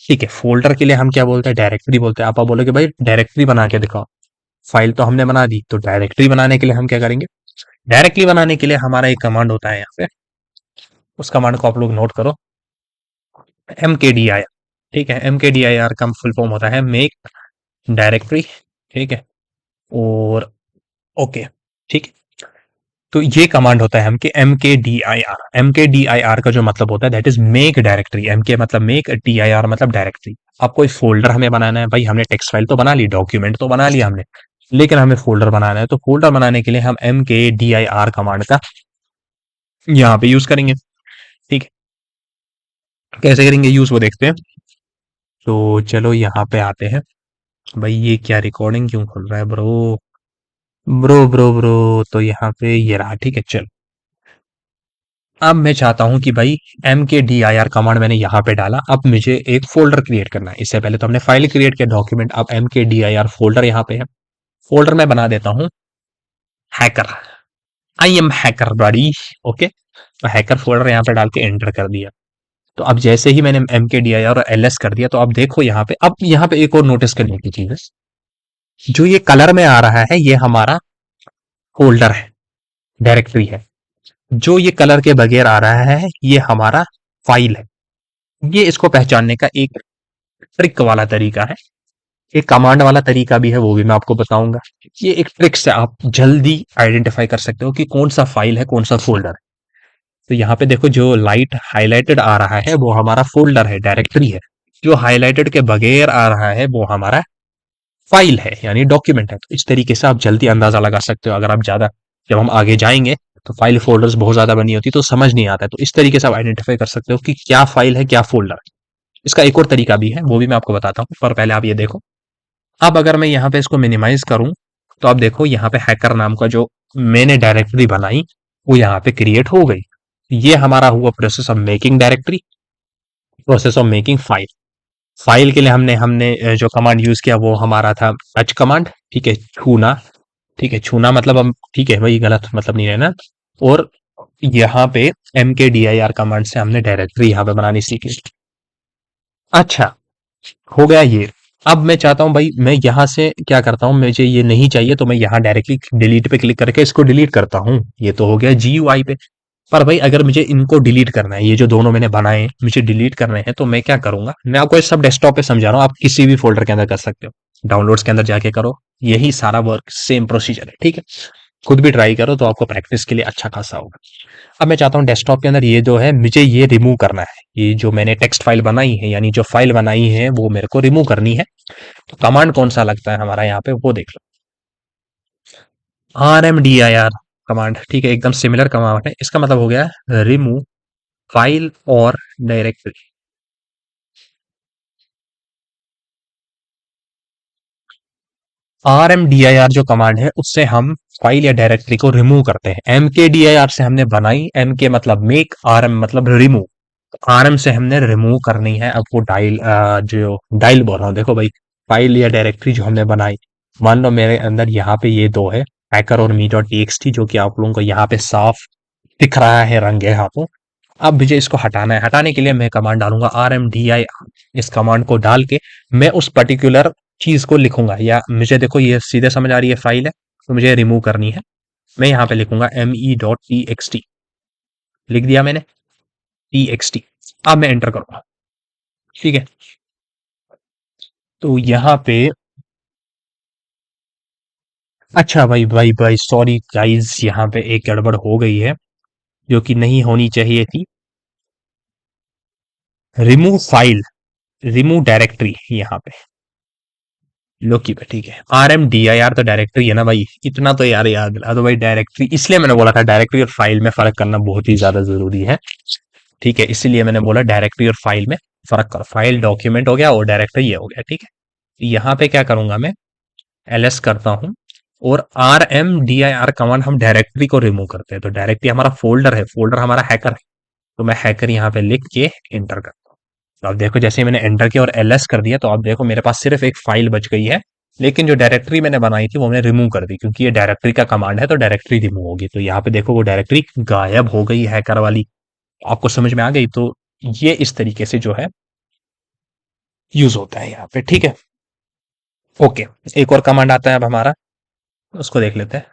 ठीक है, फोल्डर के लिए हम क्या बोलते हैं, डायरेक्टरी बोलते हैं। आप बोलोगे भाई डायरेक्टरी बना के दिखाओ। फाइल तो हमने बना दी, तो डायरेक्टरी बनाने के लिए हम क्या करेंगे? डायरेक्टली बनाने के लिए हमारा एक कमांड होता है यहाँ पे। उस कमांड को आप लोग नोट करो, MKDIR। ठीक है, MKDIR का फुल फॉर्म होता है मेक डायरेक्टरी। ठीक है, और ओके। ठीक है, तो ये कमांड होता है हमके MKDIR। MKDIR का जो मतलब होता है that is make directory. MK मतलब मेक, DIR मतलब डायरेक्टरी। अब कोई फोल्डर हमें बनाना है, भाई हमने टेक्स्ट फाइल तो बना ली, डॉक्यूमेंट तो बना लिया हमने, लेकिन हमें फोल्डर बनाना है। तो फोल्डर बनाने के लिए हम MKDIR कमांड का यहाँ पे यूज करेंगे। ठीक है, कैसे करेंगे यूज वो देखते हैं। तो चलो यहाँ पे आते हैं। भाई ये क्या रिकॉर्डिंग क्यों खुल रहा है ब्रो? ब्रो तो यहाँ पे ये रहा। ठीक है, चल अब मैं चाहता हूं कि भाई MKDIR कमांड मैंने यहाँ पे डाला, अब मुझे एक फोल्डर क्रिएट करना है। इससे पहले तो हमने फाइल क्रिएट किया, डॉक्यूमेंट। अब MKDIR फोल्डर यहाँ पे है। फोल्डर में बना देता हूँ हैकर। आई एम हैकर बड़ी। ओके, तो हैकर फोल्डर यहाँ पे डाल के एंटर कर दिया। तो अब जैसे ही मैंने MKDIR और LS कर दिया, तो अब देखो यहाँ पे, अब यहाँ पे एक और नोटिस करने की चीज है। जो ये कलर में आ रहा है ये हमारा फोल्डर है, डायरेक्टरी है। जो ये कलर के बगैर आ रहा है ये हमारा फाइल है। ये इसको पहचानने का एक ट्रिक वाला तरीका है। एक कमांड वाला तरीका भी है, वो भी मैं आपको बताऊंगा। ये एक ट्रिक से आप जल्दी आइडेंटिफाई कर सकते हो कि कौन सा फाइल है, कौन सा फोल्डर है। तो यहाँ पे देखो जो लाइट हाईलाइटेड आ रहा है वो हमारा फोल्डर है, डायरेक्टरी है। जो हाईलाइटेड के बगैर आ रहा है वो हमारा फाइल है, यानी डॉक्यूमेंट है। तो इस तरीके से आप जल्दी अंदाजा लगा सकते हो। अगर आप ज्यादा, जब हम आगे जाएंगे तो फाइल फोल्डर्स बहुत ज्यादा बनी होती तो समझ नहीं आता है। तो इस तरीके से आप आइडेंटिफाई कर सकते हो कि क्या फाइल है, क्या फोल्डर है। इसका एक और तरीका भी है, वो भी मैं आपको बताता हूँ, पर पहले आप ये देखो। अब अगर मैं यहाँ पे इसको मिनिमाइज करूं तो आप देखो यहाँ पे हैकर नाम का जो मैंने डायरेक्टरी बनाई वो यहाँ पे क्रिएट हो गई। ये हमारा हुआ process of making directory, process of making file. File के लिए हमने हमने जो कमांड यूज किया वो हमारा था टच कमांड। ठीक है, छूना। ठीक है, छूना मतलब हम, ठीक है वही, गलत मतलब नहीं रहना। और यहाँ पे MKDIR कमांड से हमने डायरेक्टरी यहाँ पे बनानी सीखी। अच्छा, हो गया ये। अब मैं चाहता हूं भाई मैं यहां से क्या करता हूं, मुझे ये नहीं चाहिए तो मैं यहां डायरेक्टली डिलीट पे क्लिक करके इसको डिलीट करता हूं। ये तो हो गया GUI पे। पर भाई अगर मुझे इनको डिलीट करना है, ये जो दोनों मैंने बनाए हैं मुझे डिलीट करने हैं, तो मैं क्या करूंगा, मैं आपको ये सब डेस्कटॉप पे समझा रहा हूँ, आप किसी भी फोल्डर के अंदर कर सकते हो। डाउनलोड्स के अंदर जाके करो, यही सारा वर्क सेम प्रोसीजर है। ठीक है, खुद भी ट्राई करो तो आपको प्रैक्टिस के लिए अच्छा खासा होगा। अब मैं चाहता हूँ डेस्कटॉप के अंदर ये जो है मुझे ये रिमूव करना है। ये जो मैंने टेक्स्ट फाइल बनाई है, यानी जो फाइल बनाई है वो मेरे को रिमूव करनी है। तो कमांड कौन सा लगता है हमारा यहाँ पे वो देख लो। RMDIR command. ठीक है, एकदम सिमिलर कमांड है। इसका मतलब हो गया रिमूव फाइल और डायरेक्टरी। RMDIR जो कमांड है उससे हम फाइल या डायरेक्टरी को रिमूव करते हैं। MKDIR से हमने बनाई, MK मतलब मेक, RM मतलब रिमूव। RM से हमने रिमूव करनी है। अब वो डायल, जो डायल बोल रहा हूँ, देखो भाई फाइल या डायरेक्टरी जो हमने बनाई, मान लो मेरे अंदर यहाँ पे ये दो है, हैकर और me.txt, जो कि आप लोगों को यहाँ पे साफ दिख रहा है रंगे हाथों। अब मुझे इसको हटाना है। हटाने के लिए मैं कमांड डालूंगा RMDIR। इस कमांड को डाल के मैं उस पर्टिकुलर चीज को लिखूंगा, या मुझे देखो ये सीधे समझ आ रही है, फाइल है तो मुझे रिमूव करनी है। मैं यहाँ पे लिखूंगा me.txt। लिख दिया मैंने txt। अब मैं एंटर करूंगा। ठीक है, तो यहाँ पे, अच्छा भाई सॉरी गाइस, यहाँ पे एक गड़बड़ हो गई है जो कि नहीं होनी चाहिए थी। रिमूव फाइल, रिमूव डायरेक्टरी यहाँ पे लोकी पे, ठीक है। RMDIR तो डायरेक्टरी है ना भाई, इतना तो यार याद दिला दो भाई, डायरेक्टरी, इसलिए मैंने बोला था डायरेक्टरी और फाइल में फर्क करना बहुत ही ज्यादा जरूरी है। ठीक है, इसीलिए मैंने बोला डायरेक्टरी और फाइल में फर्क करो। फाइल डॉक्यूमेंट हो गया और डायरेक्टरी ये हो गया, ठीक है। यहाँ पे क्या करूंगा मैं, LS करता हूँ और RMDIR कमांड हम डायरेक्टरी को रिमूव करते हैं। तो डायरेक्टरी हमारा फोल्डर है, फोल्डर हमारा हैकर है, तो मैं हैकर यहाँ पे लिख के एंटर करता हूँ। तो आप देखो जैसे ही मैंने एंटर किया और LS कर दिया, तो आप देखो मेरे पास सिर्फ एक फाइल बच गई है, लेकिन जो डायरेक्टरी मैंने बनाई थी वो मैंने रिमूव कर दी, क्योंकि ये डायरेक्टरी का कमांड है तो डायरेक्टरी रिमूव होगी। तो यहाँ पे देखो वो डायरेक्टरी गायब हो गई हैकर वाली। आपको समझ में आ गई? तो ये इस तरीके से जो है यूज होता है यहाँ पे, ठीक है। ओके, एक और कमांड आता है अब हमारा, उसको देख लेते हैं,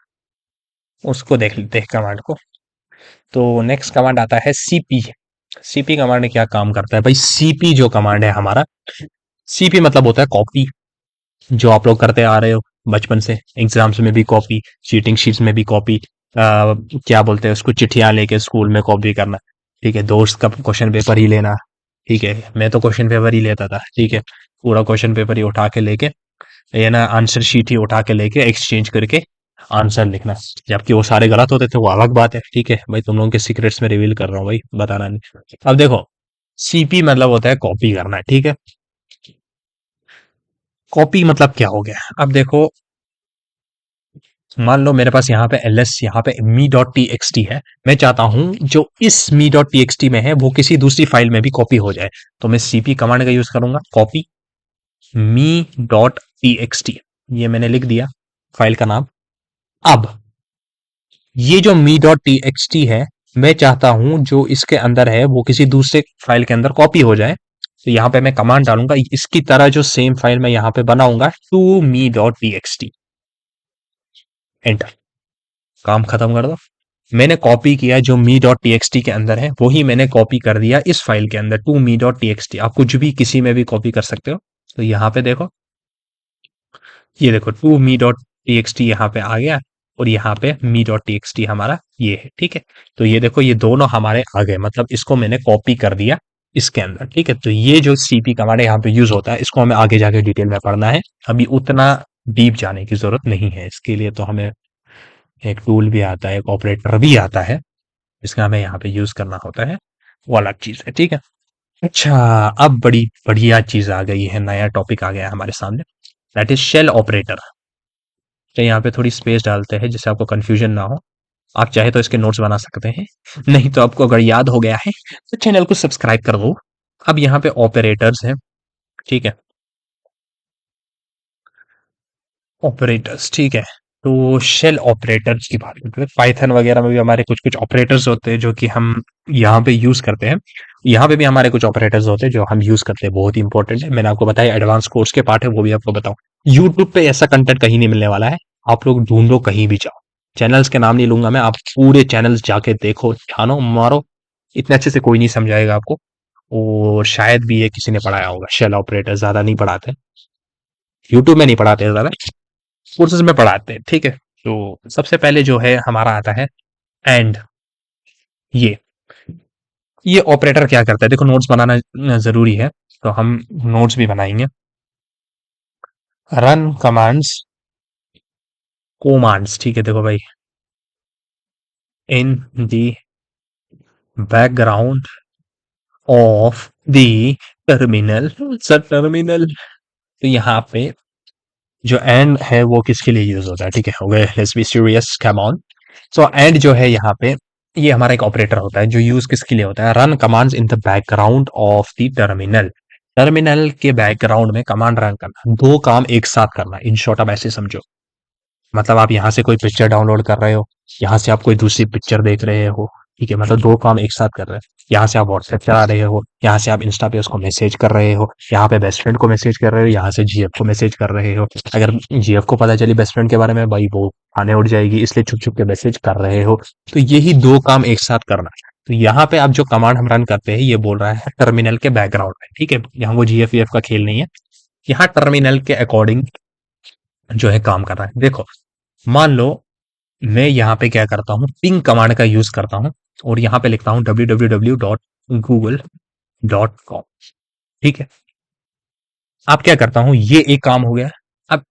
उसको देख लेते हैं कमांड को। तो नेक्स्ट कमांड आता है CP। CP कमांड क्या काम करता है भाई? CP जो कमांड है हमारा, CP मतलब होता है कॉपी, जो आप लोग करते आ रहे हो बचपन से, एग्जाम्स में भी कॉपी, चीटिंग शीट्स में भी कॉपी, क्या बोलते हैं उसको, चिट्ठियां लेके स्कूल में कॉपी करना, ठीक है। दोस्त का क्वेश्चन पेपर ही लेना, ठीक है। मैं तो क्वेश्चन पेपर ही लेता था, ठीक है। पूरा क्वेश्चन पेपर ही उठा के लेके, ये ना आंसर शीट ही उठा के लेके एक्सचेंज करके आंसर लिखना, जबकि वो सारे गलत होते थे, वो अलग बात है, ठीक है भाई। तुम लोगों के सीक्रेट्स में रिवील कर रहा हूँ भाई, बताना नहीं। अब देखो, CP मतलब होता है कॉपी करना, ठीक है। कॉपी मतलब क्या हो गया? अब देखो, मान लो मेरे पास यहाँ पे LS, यहाँ पे me.txt है, मैं चाहता हूं जो इस me.txt में है वो किसी दूसरी फाइल में भी कॉपी हो जाए, तो मैं CP कमांड का यूज करूंगा, कॉपी me.txt, ये मैंने लिख दिया फाइल का नाम। अब ये जो me.txt है, मैं चाहता हूं जो इसके अंदर है वो किसी दूसरे फाइल के अंदर कॉपी हो जाए, तो यहाँ पे मैं कमांड डालूंगा इसकी तरह जो सेम फाइल मैं यहाँ पे बनाऊंगा, to me.txt, एंटर, काम खत्म कर दो। मैंने कॉपी किया जो me.txt के अंदर है, वही मैंने कॉपी कर दिया इस फाइल के अंदर, to me.txt। आप कुछ भी किसी में भी कॉपी कर सकते हो। तो यहाँ पे देखो, ये देखो to me.txt यहाँ पे आ गया, और यहाँ पे me.txt हमारा ये है, ठीक है। तो ये देखो ये दोनों हमारे आ गए, मतलब इसको मैंने कॉपी कर दिया इसके अंदर, ठीक है। तो ये जो CP कमांड यहाँ पे यूज होता है, इसको हमें आगे जाके डिटेल में पढ़ना है, अभी उतना डीप जाने की जरूरत नहीं है। इसके लिए तो हमें एक टूल भी आता है, एक ऑपरेटर भी आता है, इसका हमें यहाँ पे यूज करना होता है, वो अलग चीज है, ठीक है। अच्छा, अब बड़ी बढ़िया चीज आ गई है, नया टॉपिक आ गया है हमारे सामने, दैट इज शेल ऑपरेटर। तो यहाँ पे थोड़ी स्पेस डालते हैं जिससे आपको कंफ्यूजन ना हो। आप चाहे तो इसके नोट्स बना सकते हैं, नहीं तो आपको अगर याद हो गया है तो चैनल को सब्सक्राइब कर दो। अब यहाँ पे ऑपरेटर्स हैं, ठीक है, ऑपरेटर्स, ठीक है। तो शेल ऑपरेटर्स की बात करते हैं, पाइथन वगैरह में भी हमारे कुछ कुछ ऑपरेटर्स होते हैं जो कि हम यहाँ पे यूज करते हैं। यहाँ पे भी हमारे कुछ ऑपरेटर्स होते हैं जो हम यूज करते हैं, बहुत ही इंपॉर्टेंट है। मैंने आपको बताया एडवांस कोर्स के पार्ट है, वो भी आपको बताऊं। यूट्यूब पे ऐसा कंटेंट कहीं नहीं मिलने वाला है, आप लोग ढूंढो कहीं भी जाओ। चैनल्स के नाम नहीं लूंगा मैं, आप पूरे चैनल्स जाके देखो, छानो मारो, इतने अच्छे से कोई नहीं समझाएगा आपको। और शायद भी ये किसी ने पढ़ाया होगा, शेल ऑपरेटर ज्यादा नहीं पढ़ाते, यूट्यूब में नहीं पढ़ाते ज्यादा, कोर्सेज में पढ़ाते हैं, ठीक है। तो सबसे पहले जो है हमारा आता है एंड। ये ये ऑपरेटर क्या करता है? देखो नोट्स बनाना जरूरी है, तो हम नोट्स भी बनाएंगे। रन कमांड्स, कोमांड्स, ठीक है। देखो भाई, in the background of the terminal, sir terminal. तो यहाँ पे जो एंड है वो किसके लिए यूज होता है, ठीक है। हो गए, let's be serious, come on. So and जो है यहाँ पे, ये हमारा एक ऑपरेटर होता है जो यूज किसके लिए होता है? Run commands in the background of the terminal. Terminal के बैकग्राउंड में कमांड रन करना, दो काम एक साथ करना, इन शॉर्ट आप ऐसे समझो। मतलब आप यहाँ से कोई पिक्चर डाउनलोड कर रहे हो, यहाँ से आप कोई दूसरी पिक्चर देख रहे हो, ठीक है। मतलब दो काम एक साथ कर रहे हैं। यहाँ से आप व्हाट्सएप चला रहे हो, यहाँ से आप इंस्टा पे उसको मैसेज कर रहे हो, यहाँ पे बेस्ट फ्रेंड को मैसेज कर रहे हो, यहाँ से GF को मैसेज कर रहे हो। अगर GF को पता चली बेस्ट फ्रेंड के बारे में, भाई वो खाने उठ जाएगी, इसलिए छुप छुप के मैसेज कर रहे हो। तो यही दो काम एक साथ करना है। तो यहाँ पे आप जो कमांड हम रन करते हैं, ये बोल रहा है टर्मिनल के बैकग्राउंड में, ठीक है। यहाँ वो GF का खेल नहीं है, यहाँ टर्मिनल के अकॉर्डिंग जो है काम कर रहा है। देखो, मान लो मैं यहाँ पे क्या करता हूँ, पिंग कमांड का यूज करता हूँ, और यहाँ पे लिखता हूँ www.google.com, .com। ठीक है, अब क्या करता हूं, ये एक काम हो गया। अब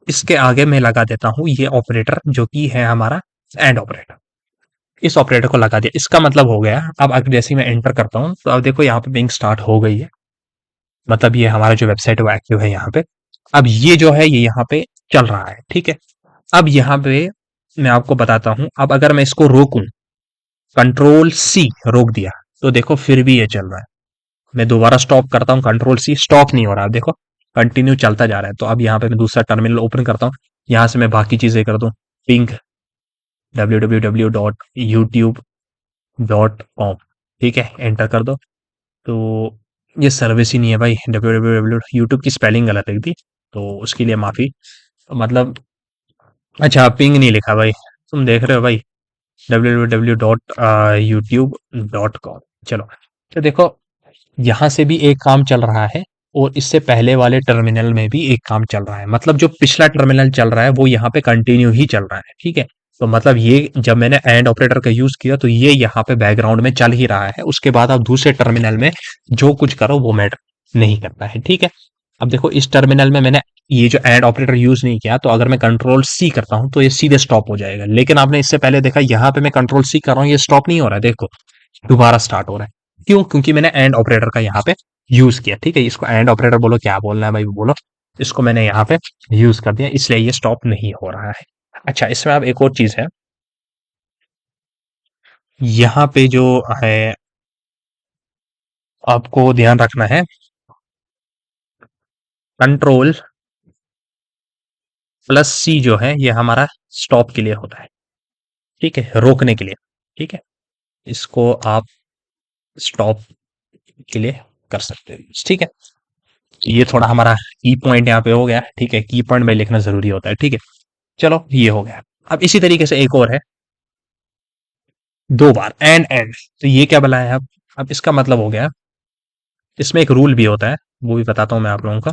इसके आगे मैं लगा देता हूं ये ऑपरेटर जो कि है हमारा एंड ऑपरेटर। इस ऑपरेटर को लगा दिया, इसका मतलब हो गया। अब अगर जैसे ही मैं एंटर करता हूं तो अब देखो यहाँ पे पिंग स्टार्ट हो गई है, मतलब ये हमारा जो वेबसाइट है वो एक्टिव है यहाँ पे। अब ये जो है ये यहाँ पे चल रहा है। ठीक है, अब यहाँ पे मैं आपको बताता हूं, अब अगर मैं इसको रोकूं, कंट्रोल सी रोक दिया, तो देखो फिर भी ये चल रहा है। मैं दोबारा स्टॉप करता हूँ, कंट्रोल सी, स्टॉप नहीं हो रहा है, देखो कंटिन्यू चलता जा रहा है। तो अब यहाँ पे मैं दूसरा टर्मिनल ओपन करता हूँ, यहाँ से मैं बाकी चीजें कर दूं, पिंग www.youtube.com। ठीक है, एंटर कर दो। तो ये सर्विस ही नहीं है भाई, www यूट्यूब की स्पेलिंग गलत लिख दी, तो उसके लिए माफी। मतलब अच्छा, पिंग नहीं लिखा भाई, तुम देख रहे हो भाई, www.youtube.com। चलो, तो देखो यहाँ से भी एक काम चल रहा है, और इससे पहले वाले टर्मिनल में भी एक काम चल रहा है। मतलब जो पिछला टर्मिनल चल रहा है वो यहाँ पे कंटिन्यू ही चल रहा है। ठीक है, तो मतलब ये जब मैंने एंड ऑपरेटर का यूज किया तो ये यहाँ पे बैकग्राउंड में चल ही रहा है। उसके बाद आप दूसरे टर्मिनल में जो कुछ करो वो मैटर नहीं करता है। ठीक है, अब देखो इस टर्मिनल में मैंने ये जो एंड ऑपरेटर यूज नहीं किया, तो अगर मैं कंट्रोल सी करता हूं तो ये सीधे स्टॉप हो जाएगा। लेकिन आपने इससे पहले देखा यहाँ पे मैं कंट्रोल सी कर रहा हूँ, ये स्टॉप नहीं हो रहा है, देखो दोबारा स्टार्ट हो रहा है। क्यों? क्योंकि मैंने एंड ऑपरेटर का यहाँ पे यूज किया। ठीक है, इसको एंड ऑपरेटर बोलो, क्या बोलना है भाई बोलो, इसको मैंने यहाँ पे यूज कर दिया, इसलिए ये स्टॉप नहीं हो रहा है। अच्छा, इसमें अब एक और चीज है, यहाँ पे जो है आपको ध्यान रखना है, कंट्रोल प्लस सी जो है ये हमारा स्टॉप के लिए होता है। ठीक है, रोकने के लिए। ठीक है, इसको आप स्टॉप के लिए कर सकते हैं। ठीक है, ये थोड़ा हमारा की पॉइंट यहाँ पे हो गया। ठीक है, की पॉइंट में लिखना जरूरी होता है। ठीक है, चलो ये हो गया। अब इसी तरीके से एक और है, दो बार एंड एंड, तो ये क्या बनाया है अब इसका मतलब हो गया, इसमें एक रूल भी होता है, वो भी बताता हूं मैं आप लोगों को।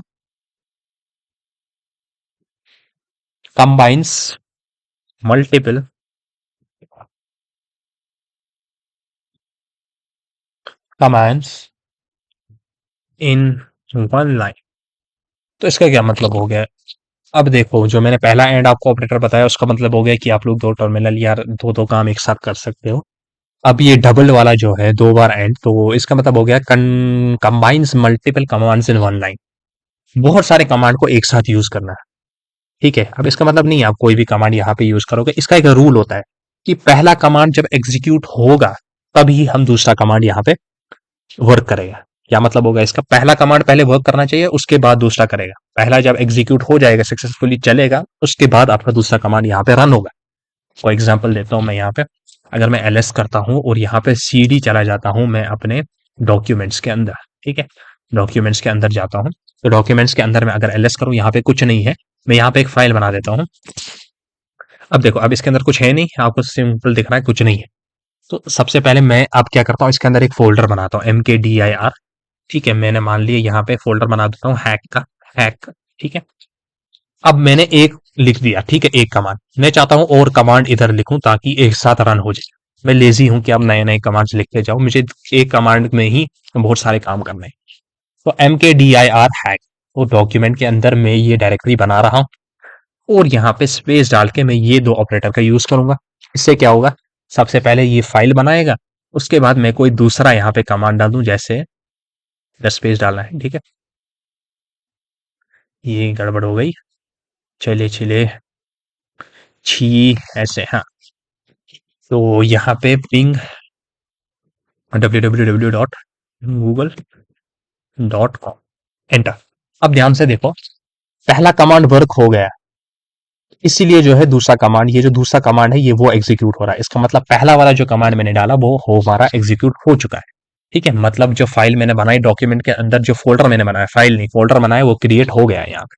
Combines multiple commands in one line. तो इसका क्या मतलब हो गया, अब देखो जो मैंने पहला एंड आपको ऑपरेटर बताया उसका मतलब हो गया कि आप लोग दो टर्मिनल या दो दो काम एक साथ कर सकते हो। अब ये डबल वाला जो है दो बार एंड, तो इसका मतलब हो गया combines multiple commands in one line, बहुत सारे कमांड को एक साथ यूज करना है। ठीक है, अब इसका मतलब नहीं है आप कोई भी कमांड यहाँ पे यूज करोगे, इसका एक रूल होता है कि पहला कमांड जब एग्जीक्यूट होगा तभी हम दूसरा कमांड यहाँ पे वर्क करेगा। क्या मतलब होगा इसका, पहला कमांड पहले वर्क करना चाहिए, उसके बाद दूसरा करेगा। पहला जब एग्जीक्यूट हो जाएगा, सक्सेसफुली चलेगा, उसके बाद आपका दूसरा कमांड यहाँ पे रन होगा। फॉर एग्जाम्पल देता हूं मैं यहाँ पे, अगर मैं ls करता हूं और यहाँ पे cd चला जाता हूं मैं अपने डॉक्यूमेंट्स के अंदर। ठीक है, डॉक्यूमेंट्स के अंदर जाता हूं, तो डॉक्यूमेंट्स के अंदर मैं अगर ls करूं, यहाँ पे कुछ नहीं है, मैं यहाँ पे एक फाइल बना देता हूं। अब देखो, अब इसके अंदर कुछ है नहीं, आपको सिंपल दिख रहा है कुछ नहीं है। तो सबसे पहले मैं अब क्या करता हूँ, इसके अंदर एक फोल्डर बनाता हूँ, mkdir। ठीक है, मैंने मान लिया यहाँ पे फोल्डर बना देता हूँ हैक का, हैक। ठीक है, अब मैंने एक लिख दिया। ठीक है, एक कमांड, मैं चाहता हूं और कमांड इधर लिखूं ताकि एक साथ रन हो जाए। मैं लेजी हूं कि अब नए नए कमांड्स लिखते जाओ, मुझे एक कमांड में ही बहुत सारे काम करने हैं। तो एम के डी आई आर हैक, वो डॉक्यूमेंट के अंदर मैं ये डायरेक्टरी बना रहा हूं, और यहाँ पे स्पेस डाल के मैं ये दो ऑपरेटर का यूज करूंगा। इससे क्या होगा, सबसे पहले ये फाइल बनाएगा, उसके बाद मैं कोई दूसरा यहाँ पे कमांड डाल दूं, जैसे स्पेस डालना है। ठीक है, ये गड़बड़ हो गई, चले चले छी, ऐसे, हाँ। तो यहाँ पे पिंग www.google.com, एंटर। अब ध्यान से देखो, पहला कमांड वर्क हो गया, इसीलिए जो है दूसरा कमांड, ये जो दूसरा कमांड है ये वो एग्जीक्यूट हो रहा है। इसका मतलब पहला वाला जो कमांड मैंने डाला वो हो हमारा एग्जीक्यूट हो चुका है। ठीक है, मतलब जो फाइल मैंने बनाई डॉक्यूमेंट के अंदर, जो फोल्डर मैंने बनाया, फाइल नहीं फोल्डर बनाया, वो क्रिएट हो गया है यहाँ पे।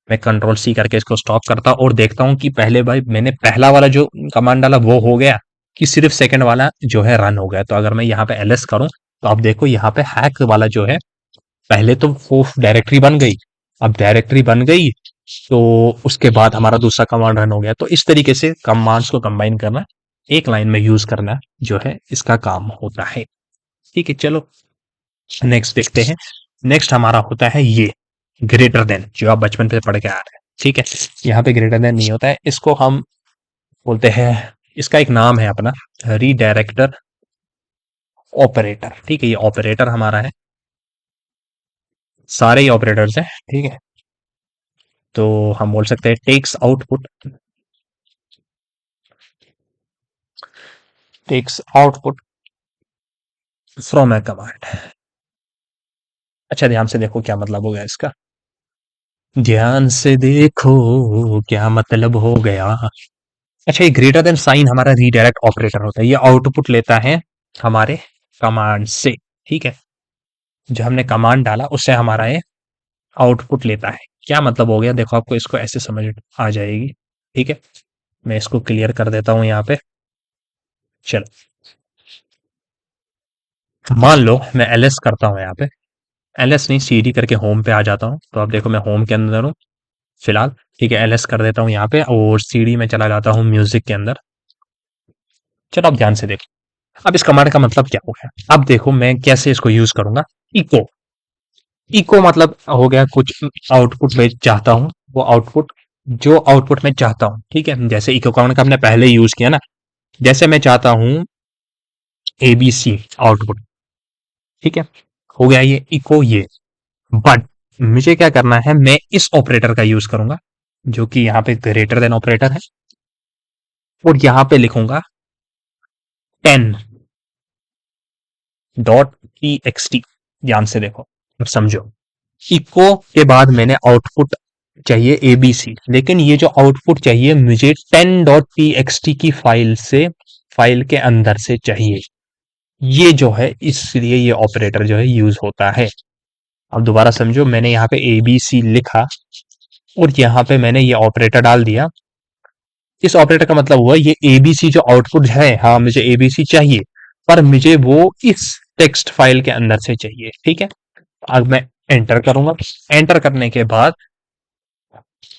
मैं कंट्रोल सी करके इसको स्टॉप करता हूँ और देखता हूँ कि पहले भाई मैंने पहला वाला जो कमांड डाला वो हो गया, कि सिर्फ सेकंड वाला जो है रन हो गया। तो अगर मैं यहाँ पे ls करूं, तो आप देखो यहाँ पे हैक वाला जो है, पहले तो वो डायरेक्टरी बन गई, अब डायरेक्टरी बन गई तो उसके बाद हमारा दूसरा कमांड रन हो गया। तो इस तरीके से कमांड्स को कंबाइन करना, एक लाइन में यूज करना जो है इसका काम होता है। ठीक है, चलो नेक्स्ट देखते हैं। नेक्स्ट हमारा होता है ये ग्रेटर देन, जो आप बचपन से पढ़ के आ रहे हैं, ठीक है। यहाँ पे ग्रेटर देन नहीं होता है, इसको हम बोलते हैं, इसका एक नाम है अपना, रीडायरेक्टर ऑपरेटर, ठीक है। ये ऑपरेटर हमारा है, सारे ही ऑपरेटर्स हैं, ठीक है। तो हम बोल सकते हैं text output from a command. अच्छा, ध्यान से देखो क्या मतलब हो गया इसका, ध्यान से देखो क्या मतलब हो गया। अच्छा, ये ग्रेटर देन साइन हमारा रीडायरेक्ट ऑपरेटर होता है, ये आउटपुट लेता है हमारे कमांड से, ठीक है। जो हमने कमांड डाला उससे हमारा ये आउटपुट लेता है। क्या मतलब हो गया, देखो आपको इसको ऐसे समझ आ जाएगी, ठीक है। मैं इसको क्लियर कर देता हूं यहाँ पे। चलो, मान लो मैं एलएस करता हूँ यहाँ पे, एलएस नहीं सीडी करके होम पे आ जाता हूँ। तो अब देखो मैं होम के अंदर हूँ फिलहाल, ठीक है। एलएस कर देता हूँ यहाँ पे और सीडी में चला जाता हूँ म्यूजिक के अंदर। चलो अब ध्यान से देखो, अब इस कमांड का मतलब क्या हो गया, अब देखो मैं कैसे इसको यूज करूंगा। इको, इको मतलब हो गया कुछ आउटपुट मैं चाहता हूं, वो आउटपुट, जो आउटपुट मैं चाहता हूं, ठीक है। जैसे इको कमांड का हमने पहले यूज किया ना, जैसे मैं चाहता हूं एबीसी आउटपुट, ठीक है। हो गया ये इको ये, बट मुझे क्या करना है, मैं इस ऑपरेटर का यूज करूंगा जो कि यहाँ पे ग्रेटर देन ऑपरेटर है, और यहां पे लिखूंगा 10.txt। ध्यान से देखो और समझो, इको के बाद मैंने आउटपुट चाहिए एबीसी, लेकिन ये जो आउटपुट चाहिए मुझे 10.txt की फाइल से, फाइल के अंदर से चाहिए, ये जो है, इसलिए ये ऑपरेटर जो है यूज होता है। अब दोबारा समझो, मैंने यहाँ पे एबीसी लिखा और यहाँ पे मैंने ये ऑपरेटर डाल दिया। इस ऑपरेटर का मतलब हुआ ये एबीसी जो आउटपुट है, हाँ मुझे एबीसी चाहिए, पर मुझे वो इस टेक्स्ट फाइल के अंदर से चाहिए, ठीक है। अब मैं एंटर करूंगा, एंटर करने के बाद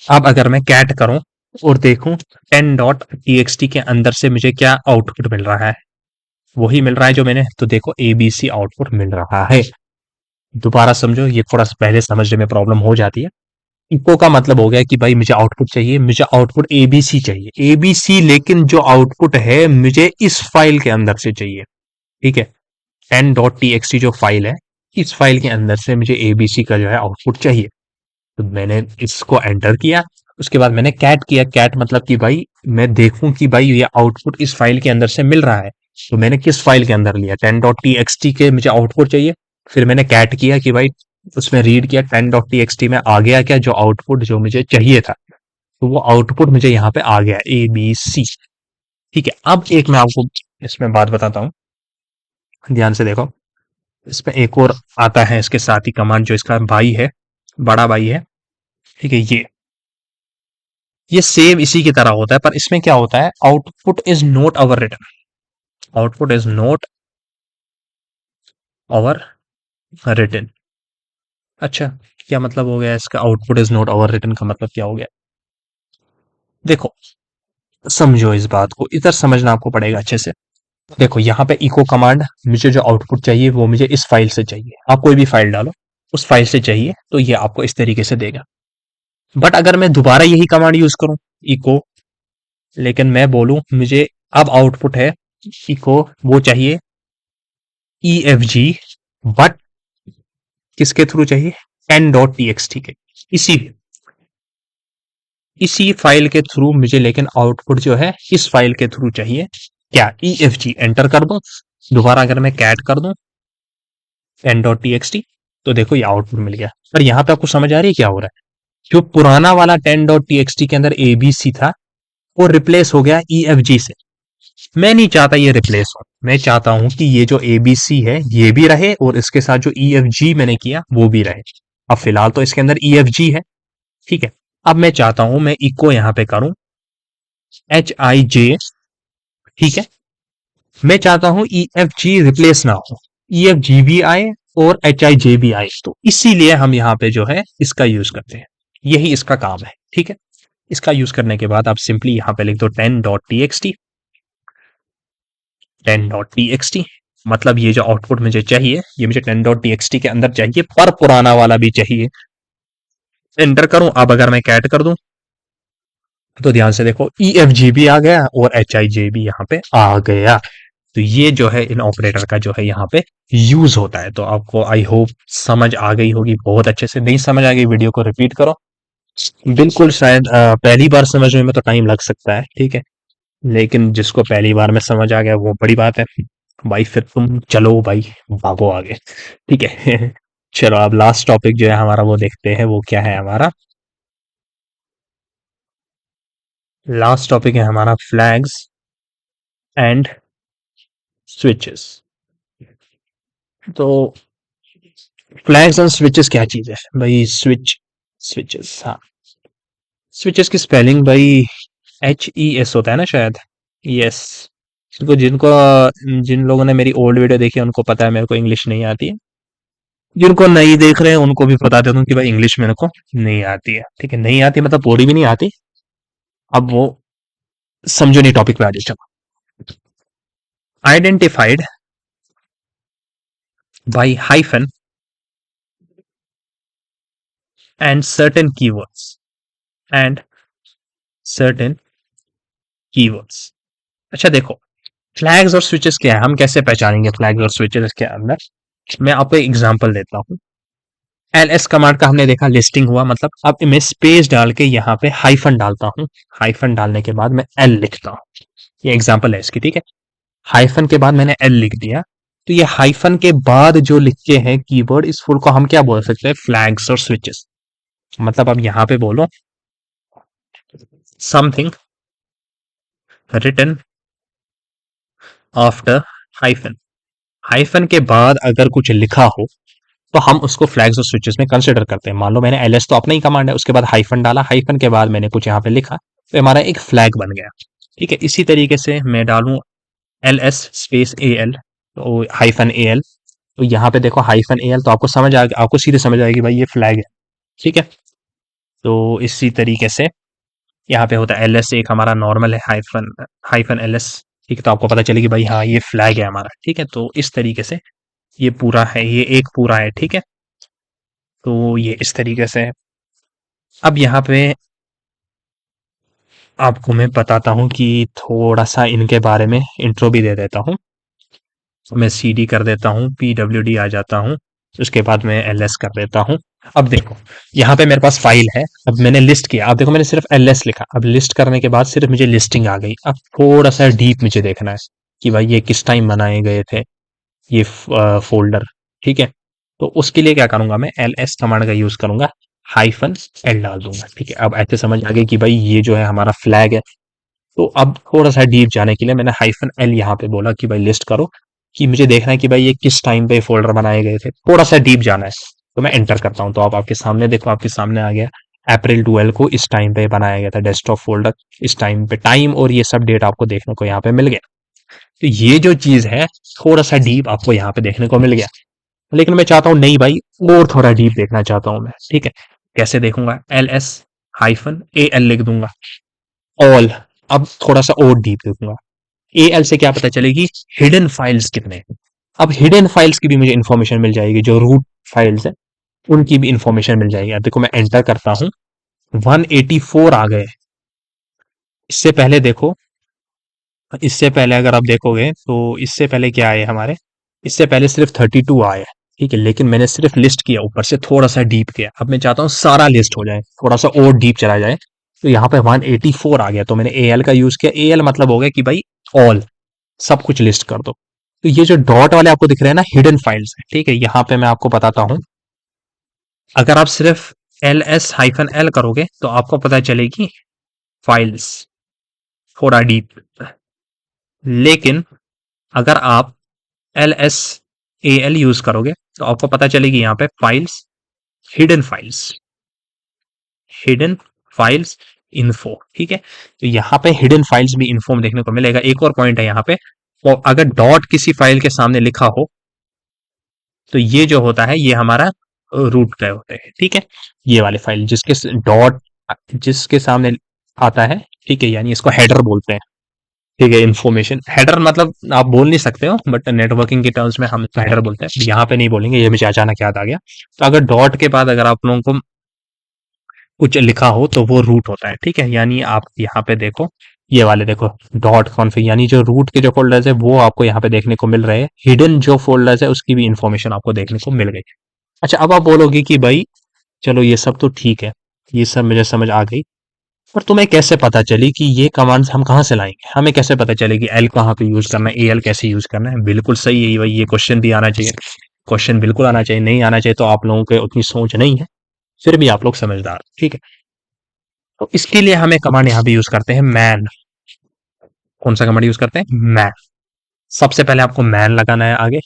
अब अगर मैं कैट करूं और देखूं 10.txt के अंदर से मुझे क्या आउटपुट मिल रहा है, वही मिल रहा है जो मैंने, तो देखो एबीसी आउटपुट मिल रहा है। दोबारा समझो, ये थोड़ा सा पहले समझने में प्रॉब्लम हो जाती है। इको का मतलब हो गया कि भाई मुझे आउटपुट चाहिए, मुझे आउटपुट एबीसी चाहिए, एबीसी, लेकिन जो आउटपुट है मुझे इस फाइल के अंदर से चाहिए, ठीक है। 10.txt जो फाइल है, इस फाइल के अंदर से मुझे एबीसी का जो है आउटपुट चाहिए। तो मैंने इसको एंटर किया, उसके बाद मैंने कैट किया, कैट मतलब कि भाई मैं देखूं कि भाई ये आउटपुट इस फाइल के अंदर से मिल रहा है। तो मैंने किस फाइल के अंदर लिया, 10.txt के मुझे आउटपुट चाहिए, फिर मैंने कैट किया कि भाई उसमें रीड किया 10.txt में आ गया क्या जो आउटपुट जो मुझे चाहिए था, तो वो आउटपुट मुझे यहाँ पे आ गया ABC, ठीक है। अब एक मैं आपको इसमें बात बताता हूँ, ध्यान से देखो। इसमें एक और आता है इसके साथ ही कमांड, जो इसका भाई है, बड़ा भाई है, ठीक है। ये सेम इसी की तरह होता है, पर इसमें क्या होता है, output is not overwritten, output is not overwritten. अच्छा, क्या मतलब हो गया इसका, output is not overwritten का मतलब क्या हो गया, देखो समझो इस बात को, इधर समझना आपको पड़ेगा अच्छे से। देखो यहाँ पे इको कमांड, मुझे जो आउटपुट चाहिए वो मुझे इस फाइल से चाहिए, आप कोई भी फाइल डालो उस फाइल से चाहिए, तो ये आपको इस तरीके से देगा। बट अगर मैं दोबारा यही कमांड यूज करूं, इको, लेकिन मैं बोलूं मुझे अब आउटपुट है इको, वो चाहिए EFG, बट किसके थ्रू चाहिए, 10.txt के, इसी इसी फाइल के थ्रू मुझे, लेकिन आउटपुट जो है इस फाइल के थ्रू चाहिए, क्या EFG, एंटर कर दूं, दोबारा अगर मैं कैट कर दूं 10.txt, तो देखो ये आउटपुट मिल गया। पर यहाँ पे आपको समझ आ रही है क्या हो रहा है, जो पुराना वाला 10.txt के अंदर ABC था, वो रिप्लेस हो गया EFG से। मैं नहीं चाहता ये रिप्लेस हो, मैं चाहता हूं कि ये जो ABC है ये भी रहे और इसके साथ जो EFG मैंने किया वो भी रहे। अब फिलहाल तो इसके अंदर EFG है, ठीक है। अब मैं चाहता हूं मैं इको यहां पे करूं HIJ, ठीक है। मैं चाहता हूं EFG रिप्लेस ना हो, EFG भी आए और HIJ भी आए, तो इसीलिए हम यहाँ पे जो है इसका यूज करते हैं, यही इसका काम है, ठीक है। इसका यूज करने के बाद आप सिंपली यहाँ पे लिख दो 10.txt, 10.txt, मतलब ये जो आउटपुट मुझे चाहिए ये मुझे 10.txt के अंदर चाहिए, पर पुराना वाला भी चाहिए। एंटर करूं, अब अगर मैं कैट कर दूं तो ध्यान से देखो ई एफ जी भी आ गया और एच आई जे भी यहाँ पे आ गया। तो ये जो है इन ऑपरेटर का जो है यहाँ पे यूज होता है। तो आपको आई होप समझ आ गई होगी बहुत अच्छे से। नहीं समझ आ गई वीडियो को रिपीट करो। बिल्कुल, शायद पहली बार समझने में तो टाइम लग सकता है, ठीक है, लेकिन जिसको पहली बार में समझ आ गया वो बड़ी बात है। भाई फिर तुम चलो भाई, भागो आगे, ठीक है। चलो अब लास्ट टॉपिक जो है हमारा वो देखते हैं, वो क्या है हमारा। लास्ट टॉपिक है हमारा फ्लैग्स एंड स्विचेस। तो फ्लैग्स एंड स्विचेस क्या चीज है भाई? स्विचेस, हाँ, स्विचेस की स्पेलिंग भाई HES होता है ना शायद। यस। जिनको जिनको जिन लोगों ने मेरी ओल्ड वीडियो देखी है उनको पता है मेरे को इंग्लिश नहीं आती है। जिनको नहीं देख रहे हैं उनको भी बता देता हूँ कि भाई इंग्लिश मेरे को नहीं आती है, ठीक है, नहीं आती मतलब पूरी भी नहीं आती। अब वो समझो नहीं, टॉपिक पे आ जाओ। Identified by hyphen and certain keywords and certain keywords. अच्छा देखो, फ्लैग्स और स्विचेस क्या है, हम कैसे पहचानेंगे फ्लैग्स और स्विचेस के अंदर? मैं आपको एक एग्जांपल देता हूँ। LS कमांड का हमने देखा लिस्टिंग हुआ, मतलब अब मैं स्पेस डाल के यहाँ पे हाइफन डालता हूँ। हाइफन डालने के बाद मैं L लिखता हूँ। ये एग्जांपल है इसकी, ठीक है। हाइफन के बाद मैंने L लिख दिया। तो ये हाइफन के बाद जो लिखे हैं कीवर्ड, इस फुल को हम क्या बोल सकते हैं? फ्लैग्स और स्विचेस। मतलब अब यहाँ पे बोलो something written after hyphen. Hyphen के बाद अगर कुछ लिखा हो तो हम उसको फ्लैग्स और स्विचेस में कंसिडर करते हैं। मान लो मैंने एलएस तो अपना ही कमांड है, उसके बाद हाइफन डाला, हाइफन के बाद मैंने कुछ यहाँ पे लिखा तो हमारा एक फ्लैग बन गया, ठीक है। इसी तरीके से मैं डालूं LS स्पेस AL तो हाइफन AL, तो यहाँ पे देखो हाइफन AL, तो आपको समझ आ आपको सीधे समझ आएगी भाई ये फ्लैग है, ठीक है। तो इसी तरीके से यहाँ पे होता है LS एक हमारा नॉर्मल है, हाइफन हाइफन LS, ठीक है। तो आपको पता चलेगी भाई हाँ ये फ्लैग है हमारा, ठीक है। तो इस तरीके से ये पूरा है, ये एक पूरा है, ठीक है। तो ये इस तरीके से है। अब यहाँ पे आपको मैं बताता हूँ कि थोड़ा सा इनके बारे में इंट्रो भी दे देता हूँ। तो मैं CD कर देता हूँ, PWD आ जाता हूँ, उसके बाद मैं LS कर देता हूँ। अब देखो यहाँ पे मेरे पास फाइल है, अब मैंने लिस्ट किया, अब देखो मैंने सिर्फ LS लिखा, अब लिस्ट करने के बाद सिर्फ मुझे लिस्टिंग आ गई। अब थोड़ा सा डीप मुझे देखना है कि भाई ये किस टाइम बनाए गए थे ये फोल्डर, ठीक है। तो उसके लिए क्या करूंगा, मैं LS कमांड का यूज करूंगा, हाइफन L डाल दूंगा, ठीक है। अब ऐसे समझ आ गई कि भाई ये जो है हमारा फ्लैग है। तो अब थोड़ा सा डीप जाने के लिए मैंने हाइफन L यहाँ पे बोला कि भाई लिस्ट करो, कि मुझे देखना है कि भाई ये किस टाइम पे फोल्डर बनाए गए थे, थोड़ा सा डीप जाना है। तो मैं एंटर करता हूँ, तो आप आपके सामने देखो, आपके सामने आ गया अप्रैल 12 को इस टाइम पे बनाया गया था डेस्कटॉप फोल्डर, इस टाइम पे टाइम और ये सब डेट आपको देखने को यहाँ पे मिल गया। तो ये जो चीज है थोड़ा सा डीप आपको यहाँ पे देखने को मिल गया, लेकिन मैं चाहता हूँ नहीं भाई और थोड़ा डीप देखना चाहता हूँ मैं, ठीक है। कैसे देखूंगा, LS हाइफन AL लिख दूंगा, ऑल। अब थोड़ा सा और डीप देखूंगा, AL से क्या पता चलेगी हिडन फाइल्स कितने हैं। अब हिडन फाइल्स की भी मुझे इंफॉर्मेशन मिल जाएगी, जो रूट फाइल्स है उनकी भी इंफॉर्मेशन मिल जाएगी। अब देखो मैं एंटर करता हूँ, 184 आ गए। इससे पहले देखो, इससे पहले अगर आप देखोगे तो इससे पहले क्या आए हमारे, इससे पहले सिर्फ 32 आए, ठीक है। लेकिन मैंने सिर्फ लिस्ट किया, ऊपर से थोड़ा सा डीप किया, अब मैं चाहता हूँ सारा लिस्ट हो जाए, थोड़ा सा और डीप चला जाए। तो यहाँ पे 184 आ गया, तो मैंने AL का यूज किया। AL मतलब हो गया कि भाई ऑल, सब कुछ लिस्ट कर दो। तो ये जो डॉट वाले आपको दिख रहे हैं ना, हिडन फाइल्स है, ठीक है। यहाँ पे मैं आपको बताता हूँ, अगर आप सिर्फ LS-L करोगे तो आपको पता चलेगी फाइल्स, थोड़ा डीप। लेकिन अगर आप LS-AL यूज करोगे तो आपको पता चलेगी यहाँ पे files, hidden files, hidden files info, ठीक है। तो यहाँ पे हिडन फाइल्स भी इन्फो में देखने को मिलेगा। एक और पॉइंट है यहाँ पे, और अगर डॉट किसी फाइल के सामने लिखा हो तो ये जो होता है ये हमारा रूट का होते हैं, ठीक है। ये वाले फाइल जिसके डॉट जिसके सामने आता है, ठीक है, यानी इसको हेडर बोलते हैं, ठीक है, इन्फॉर्मेशन हेडर मतलब आप बोल नहीं सकते हो, बट नेटवर्किंग के टर्म्स में हम इसको हेडर बोलते हैं, यहाँ पे नहीं बोलेंगे, ये मुझे अचानक याद आ गया। तो अगर डॉट के बाद अगर आप लोगों को कुछ लिखा हो तो वो रूट होता है, ठीक है। यानी आप यहाँ पे देखो, ये वाले देखो, डॉट कॉन्फ़िग, यानी जो रूट के जो फोल्डर्स है वो आपको यहाँ पे देखने को मिल रहे हैं। हिडन जो फोल्डर्स है उसकी भी इंफॉर्मेशन आपको देखने को मिल गई। अच्छा, अब आप बोलोगे कि भाई चलो ये सब तो ठीक है, ये सब मुझे समझ आ गई, पर तुम्हें कैसे पता चली कि ये कमांड्स हम कहाँ से लाएंगे? हमें कैसे पता चले कि एल कहाँ पे यूज करना है, ए एल कैसे यूज करना है? बिल्कुल सही है भाई, ये क्वेश्चन भी आना चाहिए, क्वेश्चन बिल्कुल आना चाहिए। नहीं आना चाहिए तो आप लोगों के उतनी सोच नहीं है, फिर भी आप लोग समझदार, ठीक है। तो इसके लिए हमें कमांड यहाँ पे यूज करते हैं मैन। कौन सा कमांड यूज करते हैं? मैन। सबसे पहले आपको मैन लगाना है आगे,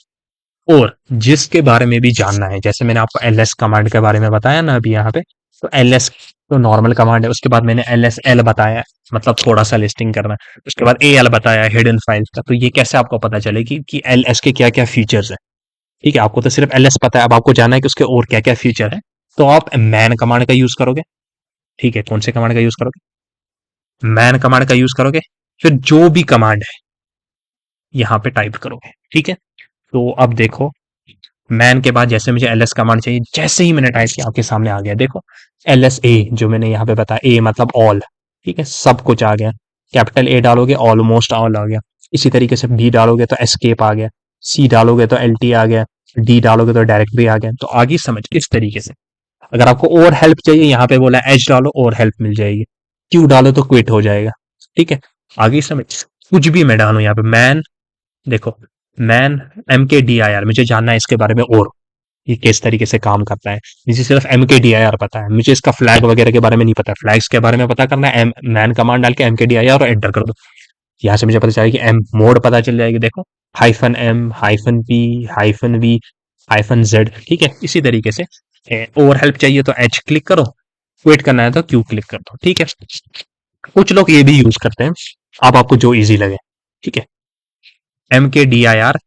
और जिसके बारे में भी जानना है, जैसे मैंने आपको एल एस कमांड के बारे में बताया ना अभी यहाँ पे, तो एल एस तो नॉर्मल कमांड है। उसके बाद मैंने एल एस एल बताया, मतलब थोड़ा सा लिस्टिंग करना है। उसके बाद ए एल बताया, हिडन फाइल्स का। तो ये कैसे आपको पता चलेगी कि एल एस के क्या क्या फीचर्स है? ठीक है, आपको तो सिर्फ एल एस पता है, अब आपको जानना है कि उसके और क्या क्या फीचर है। तो आप मैन कमांड का यूज करोगे, ठीक है। कौन से कमांड का यूज करोगे? मैन कमांड का यूज करोगे। फिर जो भी कमांड है यहाँ पे टाइप करोगे, ठीक है। तो अब देखो, मैन के बाद जैसे मुझे एलएस कमांड चाहिए, जैसे ही मैंने टाइप किया आपके सामने आ गया, देखो एलएस ए, जो मैंने यहाँ पे बताया, ए मतलब ऑल, ठीक है, सब कुछ आ गया। कैपिटल ए डालोगे ऑलमोस्ट ऑल आ गया। इसी तरीके से बी डालोगे तो एस्केप आ गया, सी डालोगे तो एल टी आ गया, डी डालोगे तो डायरेक्टरी आ गया। तो आगे समझ इस तरीके से। अगर आपको और हेल्प चाहिए, यहाँ पे बोला एच डालो और हेल्प मिल जाएगी, क्यू डालो तो क्विट हो जाएगा, ठीक है। आगे समझ, कुछ भी मैं डालू यहाँ पे, मैन, देखो मैन एम के डी आई आर, मुझे जानना है इसके बारे में और ये किस तरीके से काम करता है। मुझे सिर्फ एम के डी आई आर पता है, मुझे इसका फ्लैग वगैरह के बारे में नहीं पता। फ्लैग्स के बारे में पता करना है, एम मैन कमांड डाल के एम के डी आई आर और एंटर कर दो। यहाँ से मुझे पता चलेगा कि एम मोड पता चल जाएगी, देखो hyphen M hyphen P hyphen V hyphen Z, ठीक है। इसी तरीके से और हेल्प चाहिए तो एच क्लिक करो, वेट करना है तो क्यू क्लिक कर दो, ठीक है। कुछ लोग ये भी यूज करते हैं, अब आपको जो इजी लगे, ठीक है। एम के डी आई आर,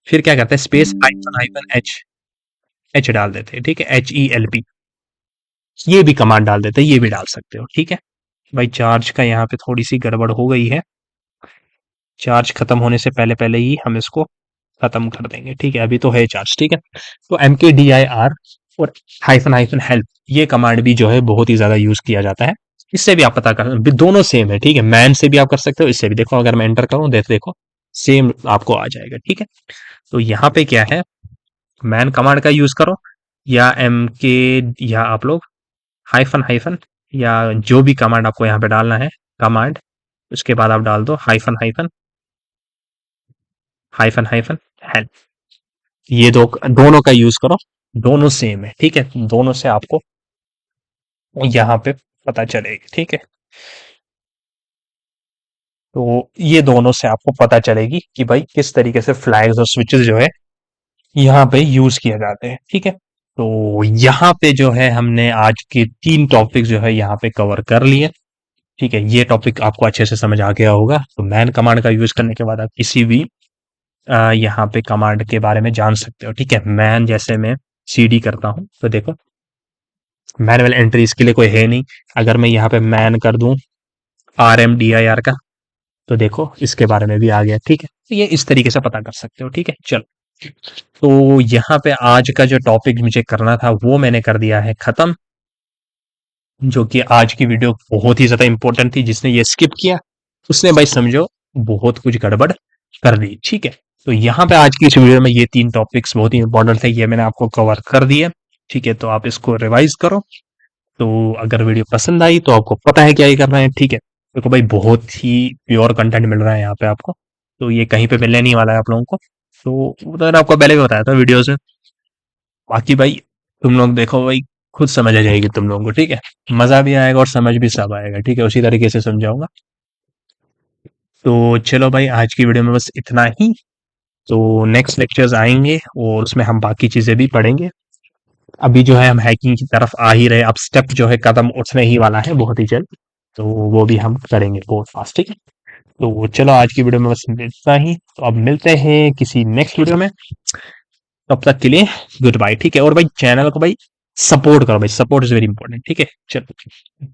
फिर क्या करते हैं, space hyphen hyphen H, H डाल देते हैं, ठीक है, एच ई एल पी। ये भी कमांड डाल देते हैं, ये भी डाल सकते हो, ठीक है। भाई चार्ज का यहाँ पे थोड़ी सी गड़बड़ हो गई है, चार्ज खत्म होने से पहले पहले ही हम इसको खत्म कर देंगे, ठीक है। अभी तो है चार्ज, ठीक है। तो एम के डी आई आर और हाइफन हाइफन हेल्प, ये कमांड भी जो है बहुत ही ज्यादा यूज किया जाता है। इससे भी आप पता कर, दोनों सेम है, ठीक है। मैन से भी आप कर सकते हो, इससे भी। देखो अगर मैं एंटर करूं, देखो सेम आपको आ जाएगा, ठीक है। तो यहाँ पे क्या है, मैन कमांड का यूज करो, या एम के, या आप लोग हाइफन हाइफन, या जो भी कमांड आपको यहाँ पे डालना है कमांड, उसके बाद आप डाल दो hyphen hyphen hyphen hyphen help. ये दोनों का यूज करो, दोनों सेम है, ठीक है। दोनों से आपको यहाँ पे पता चलेगी, ठीक है। तो ये दोनों से आपको पता चलेगी कि भाई किस तरीके से फ्लैग्स और स्विचेस जो है यहाँ पे यूज किए जाते हैं, ठीक है। तो यहाँ पे जो है हमने आज के 3 टॉपिक जो है यहाँ पे कवर कर लिए, ठीक है। ये टॉपिक आपको अच्छे से समझ आ गया होगा। तो मैन कमांड का यूज करने के बाद आप किसी भी यहाँ पे कमांड के बारे में जान सकते हो, ठीक है। मैन जैसे मैं सीडी करता हूँ तो देखो मैनुअल एंट्री इसके लिए कोई है नहीं। अगर मैं यहाँ पे मैन कर दूं R M D I R का, तो देखो इसके बारे में भी आ गया, ठीक है। तो ये इस तरीके से पता कर सकते हो, ठीक है। चलो, तो यहाँ पे आज का जो टॉपिक मुझे करना था वो मैंने कर दिया है खत्म। जो कि आज की वीडियो बहुत ही ज्यादा इंपॉर्टेंट थी, जिसने ये स्किप किया उसने भाई समझो बहुत कुछ गड़बड़ कर दी, ठीक है। तो यहाँ पे आज की इस वीडियो में ये 3 टॉपिक्स बहुत ही इंपॉर्टेंट थे, ये मैंने आपको कवर कर दिए, ठीक है। तो आप इसको रिवाइज करो। तो अगर वीडियो पसंद आई तो आपको पता है क्या ही करना है, ठीक है। देखो भाई बहुत ही प्योर कंटेंट मिल रहा है यहाँ पे आपको, तो ये कहीं पे मिलने नहीं वाला है आप लोगों को। तो वो तो मैंने आपको पहले भी बताया था वीडियोस में। बाकी भाई तुम लोग देखो भाई, खुद समझ आ जाएगी तुम लोगों को, ठीक है। मजा भी आएगा और समझ भी सब आएगा, ठीक है। उसी तरीके से समझाऊंगा। तो चलो भाई, आज की वीडियो में बस इतना ही। तो नेक्स्ट लेक्चर्स आएंगे और उसमें हम बाकी चीजें भी पढ़ेंगे। अभी जो है हम हैकिंग की तरफ आ ही रहे, अब स्टेप जो है कदम उठने ही वाला है बहुत ही जल्द। तो वो भी हम करेंगे बहुत फास्ट, ठीक है। तो चलो आज की वीडियो में बस इतना ही। तो अब मिलते हैं किसी नेक्स्ट वीडियो में, तब तक के लिए गुड बाय, ठीक है। और भाई चैनल को भाई सपोर्ट करो भाई, सपोर्ट इज वेरी इंपॉर्टेंट, ठीक है। चलो।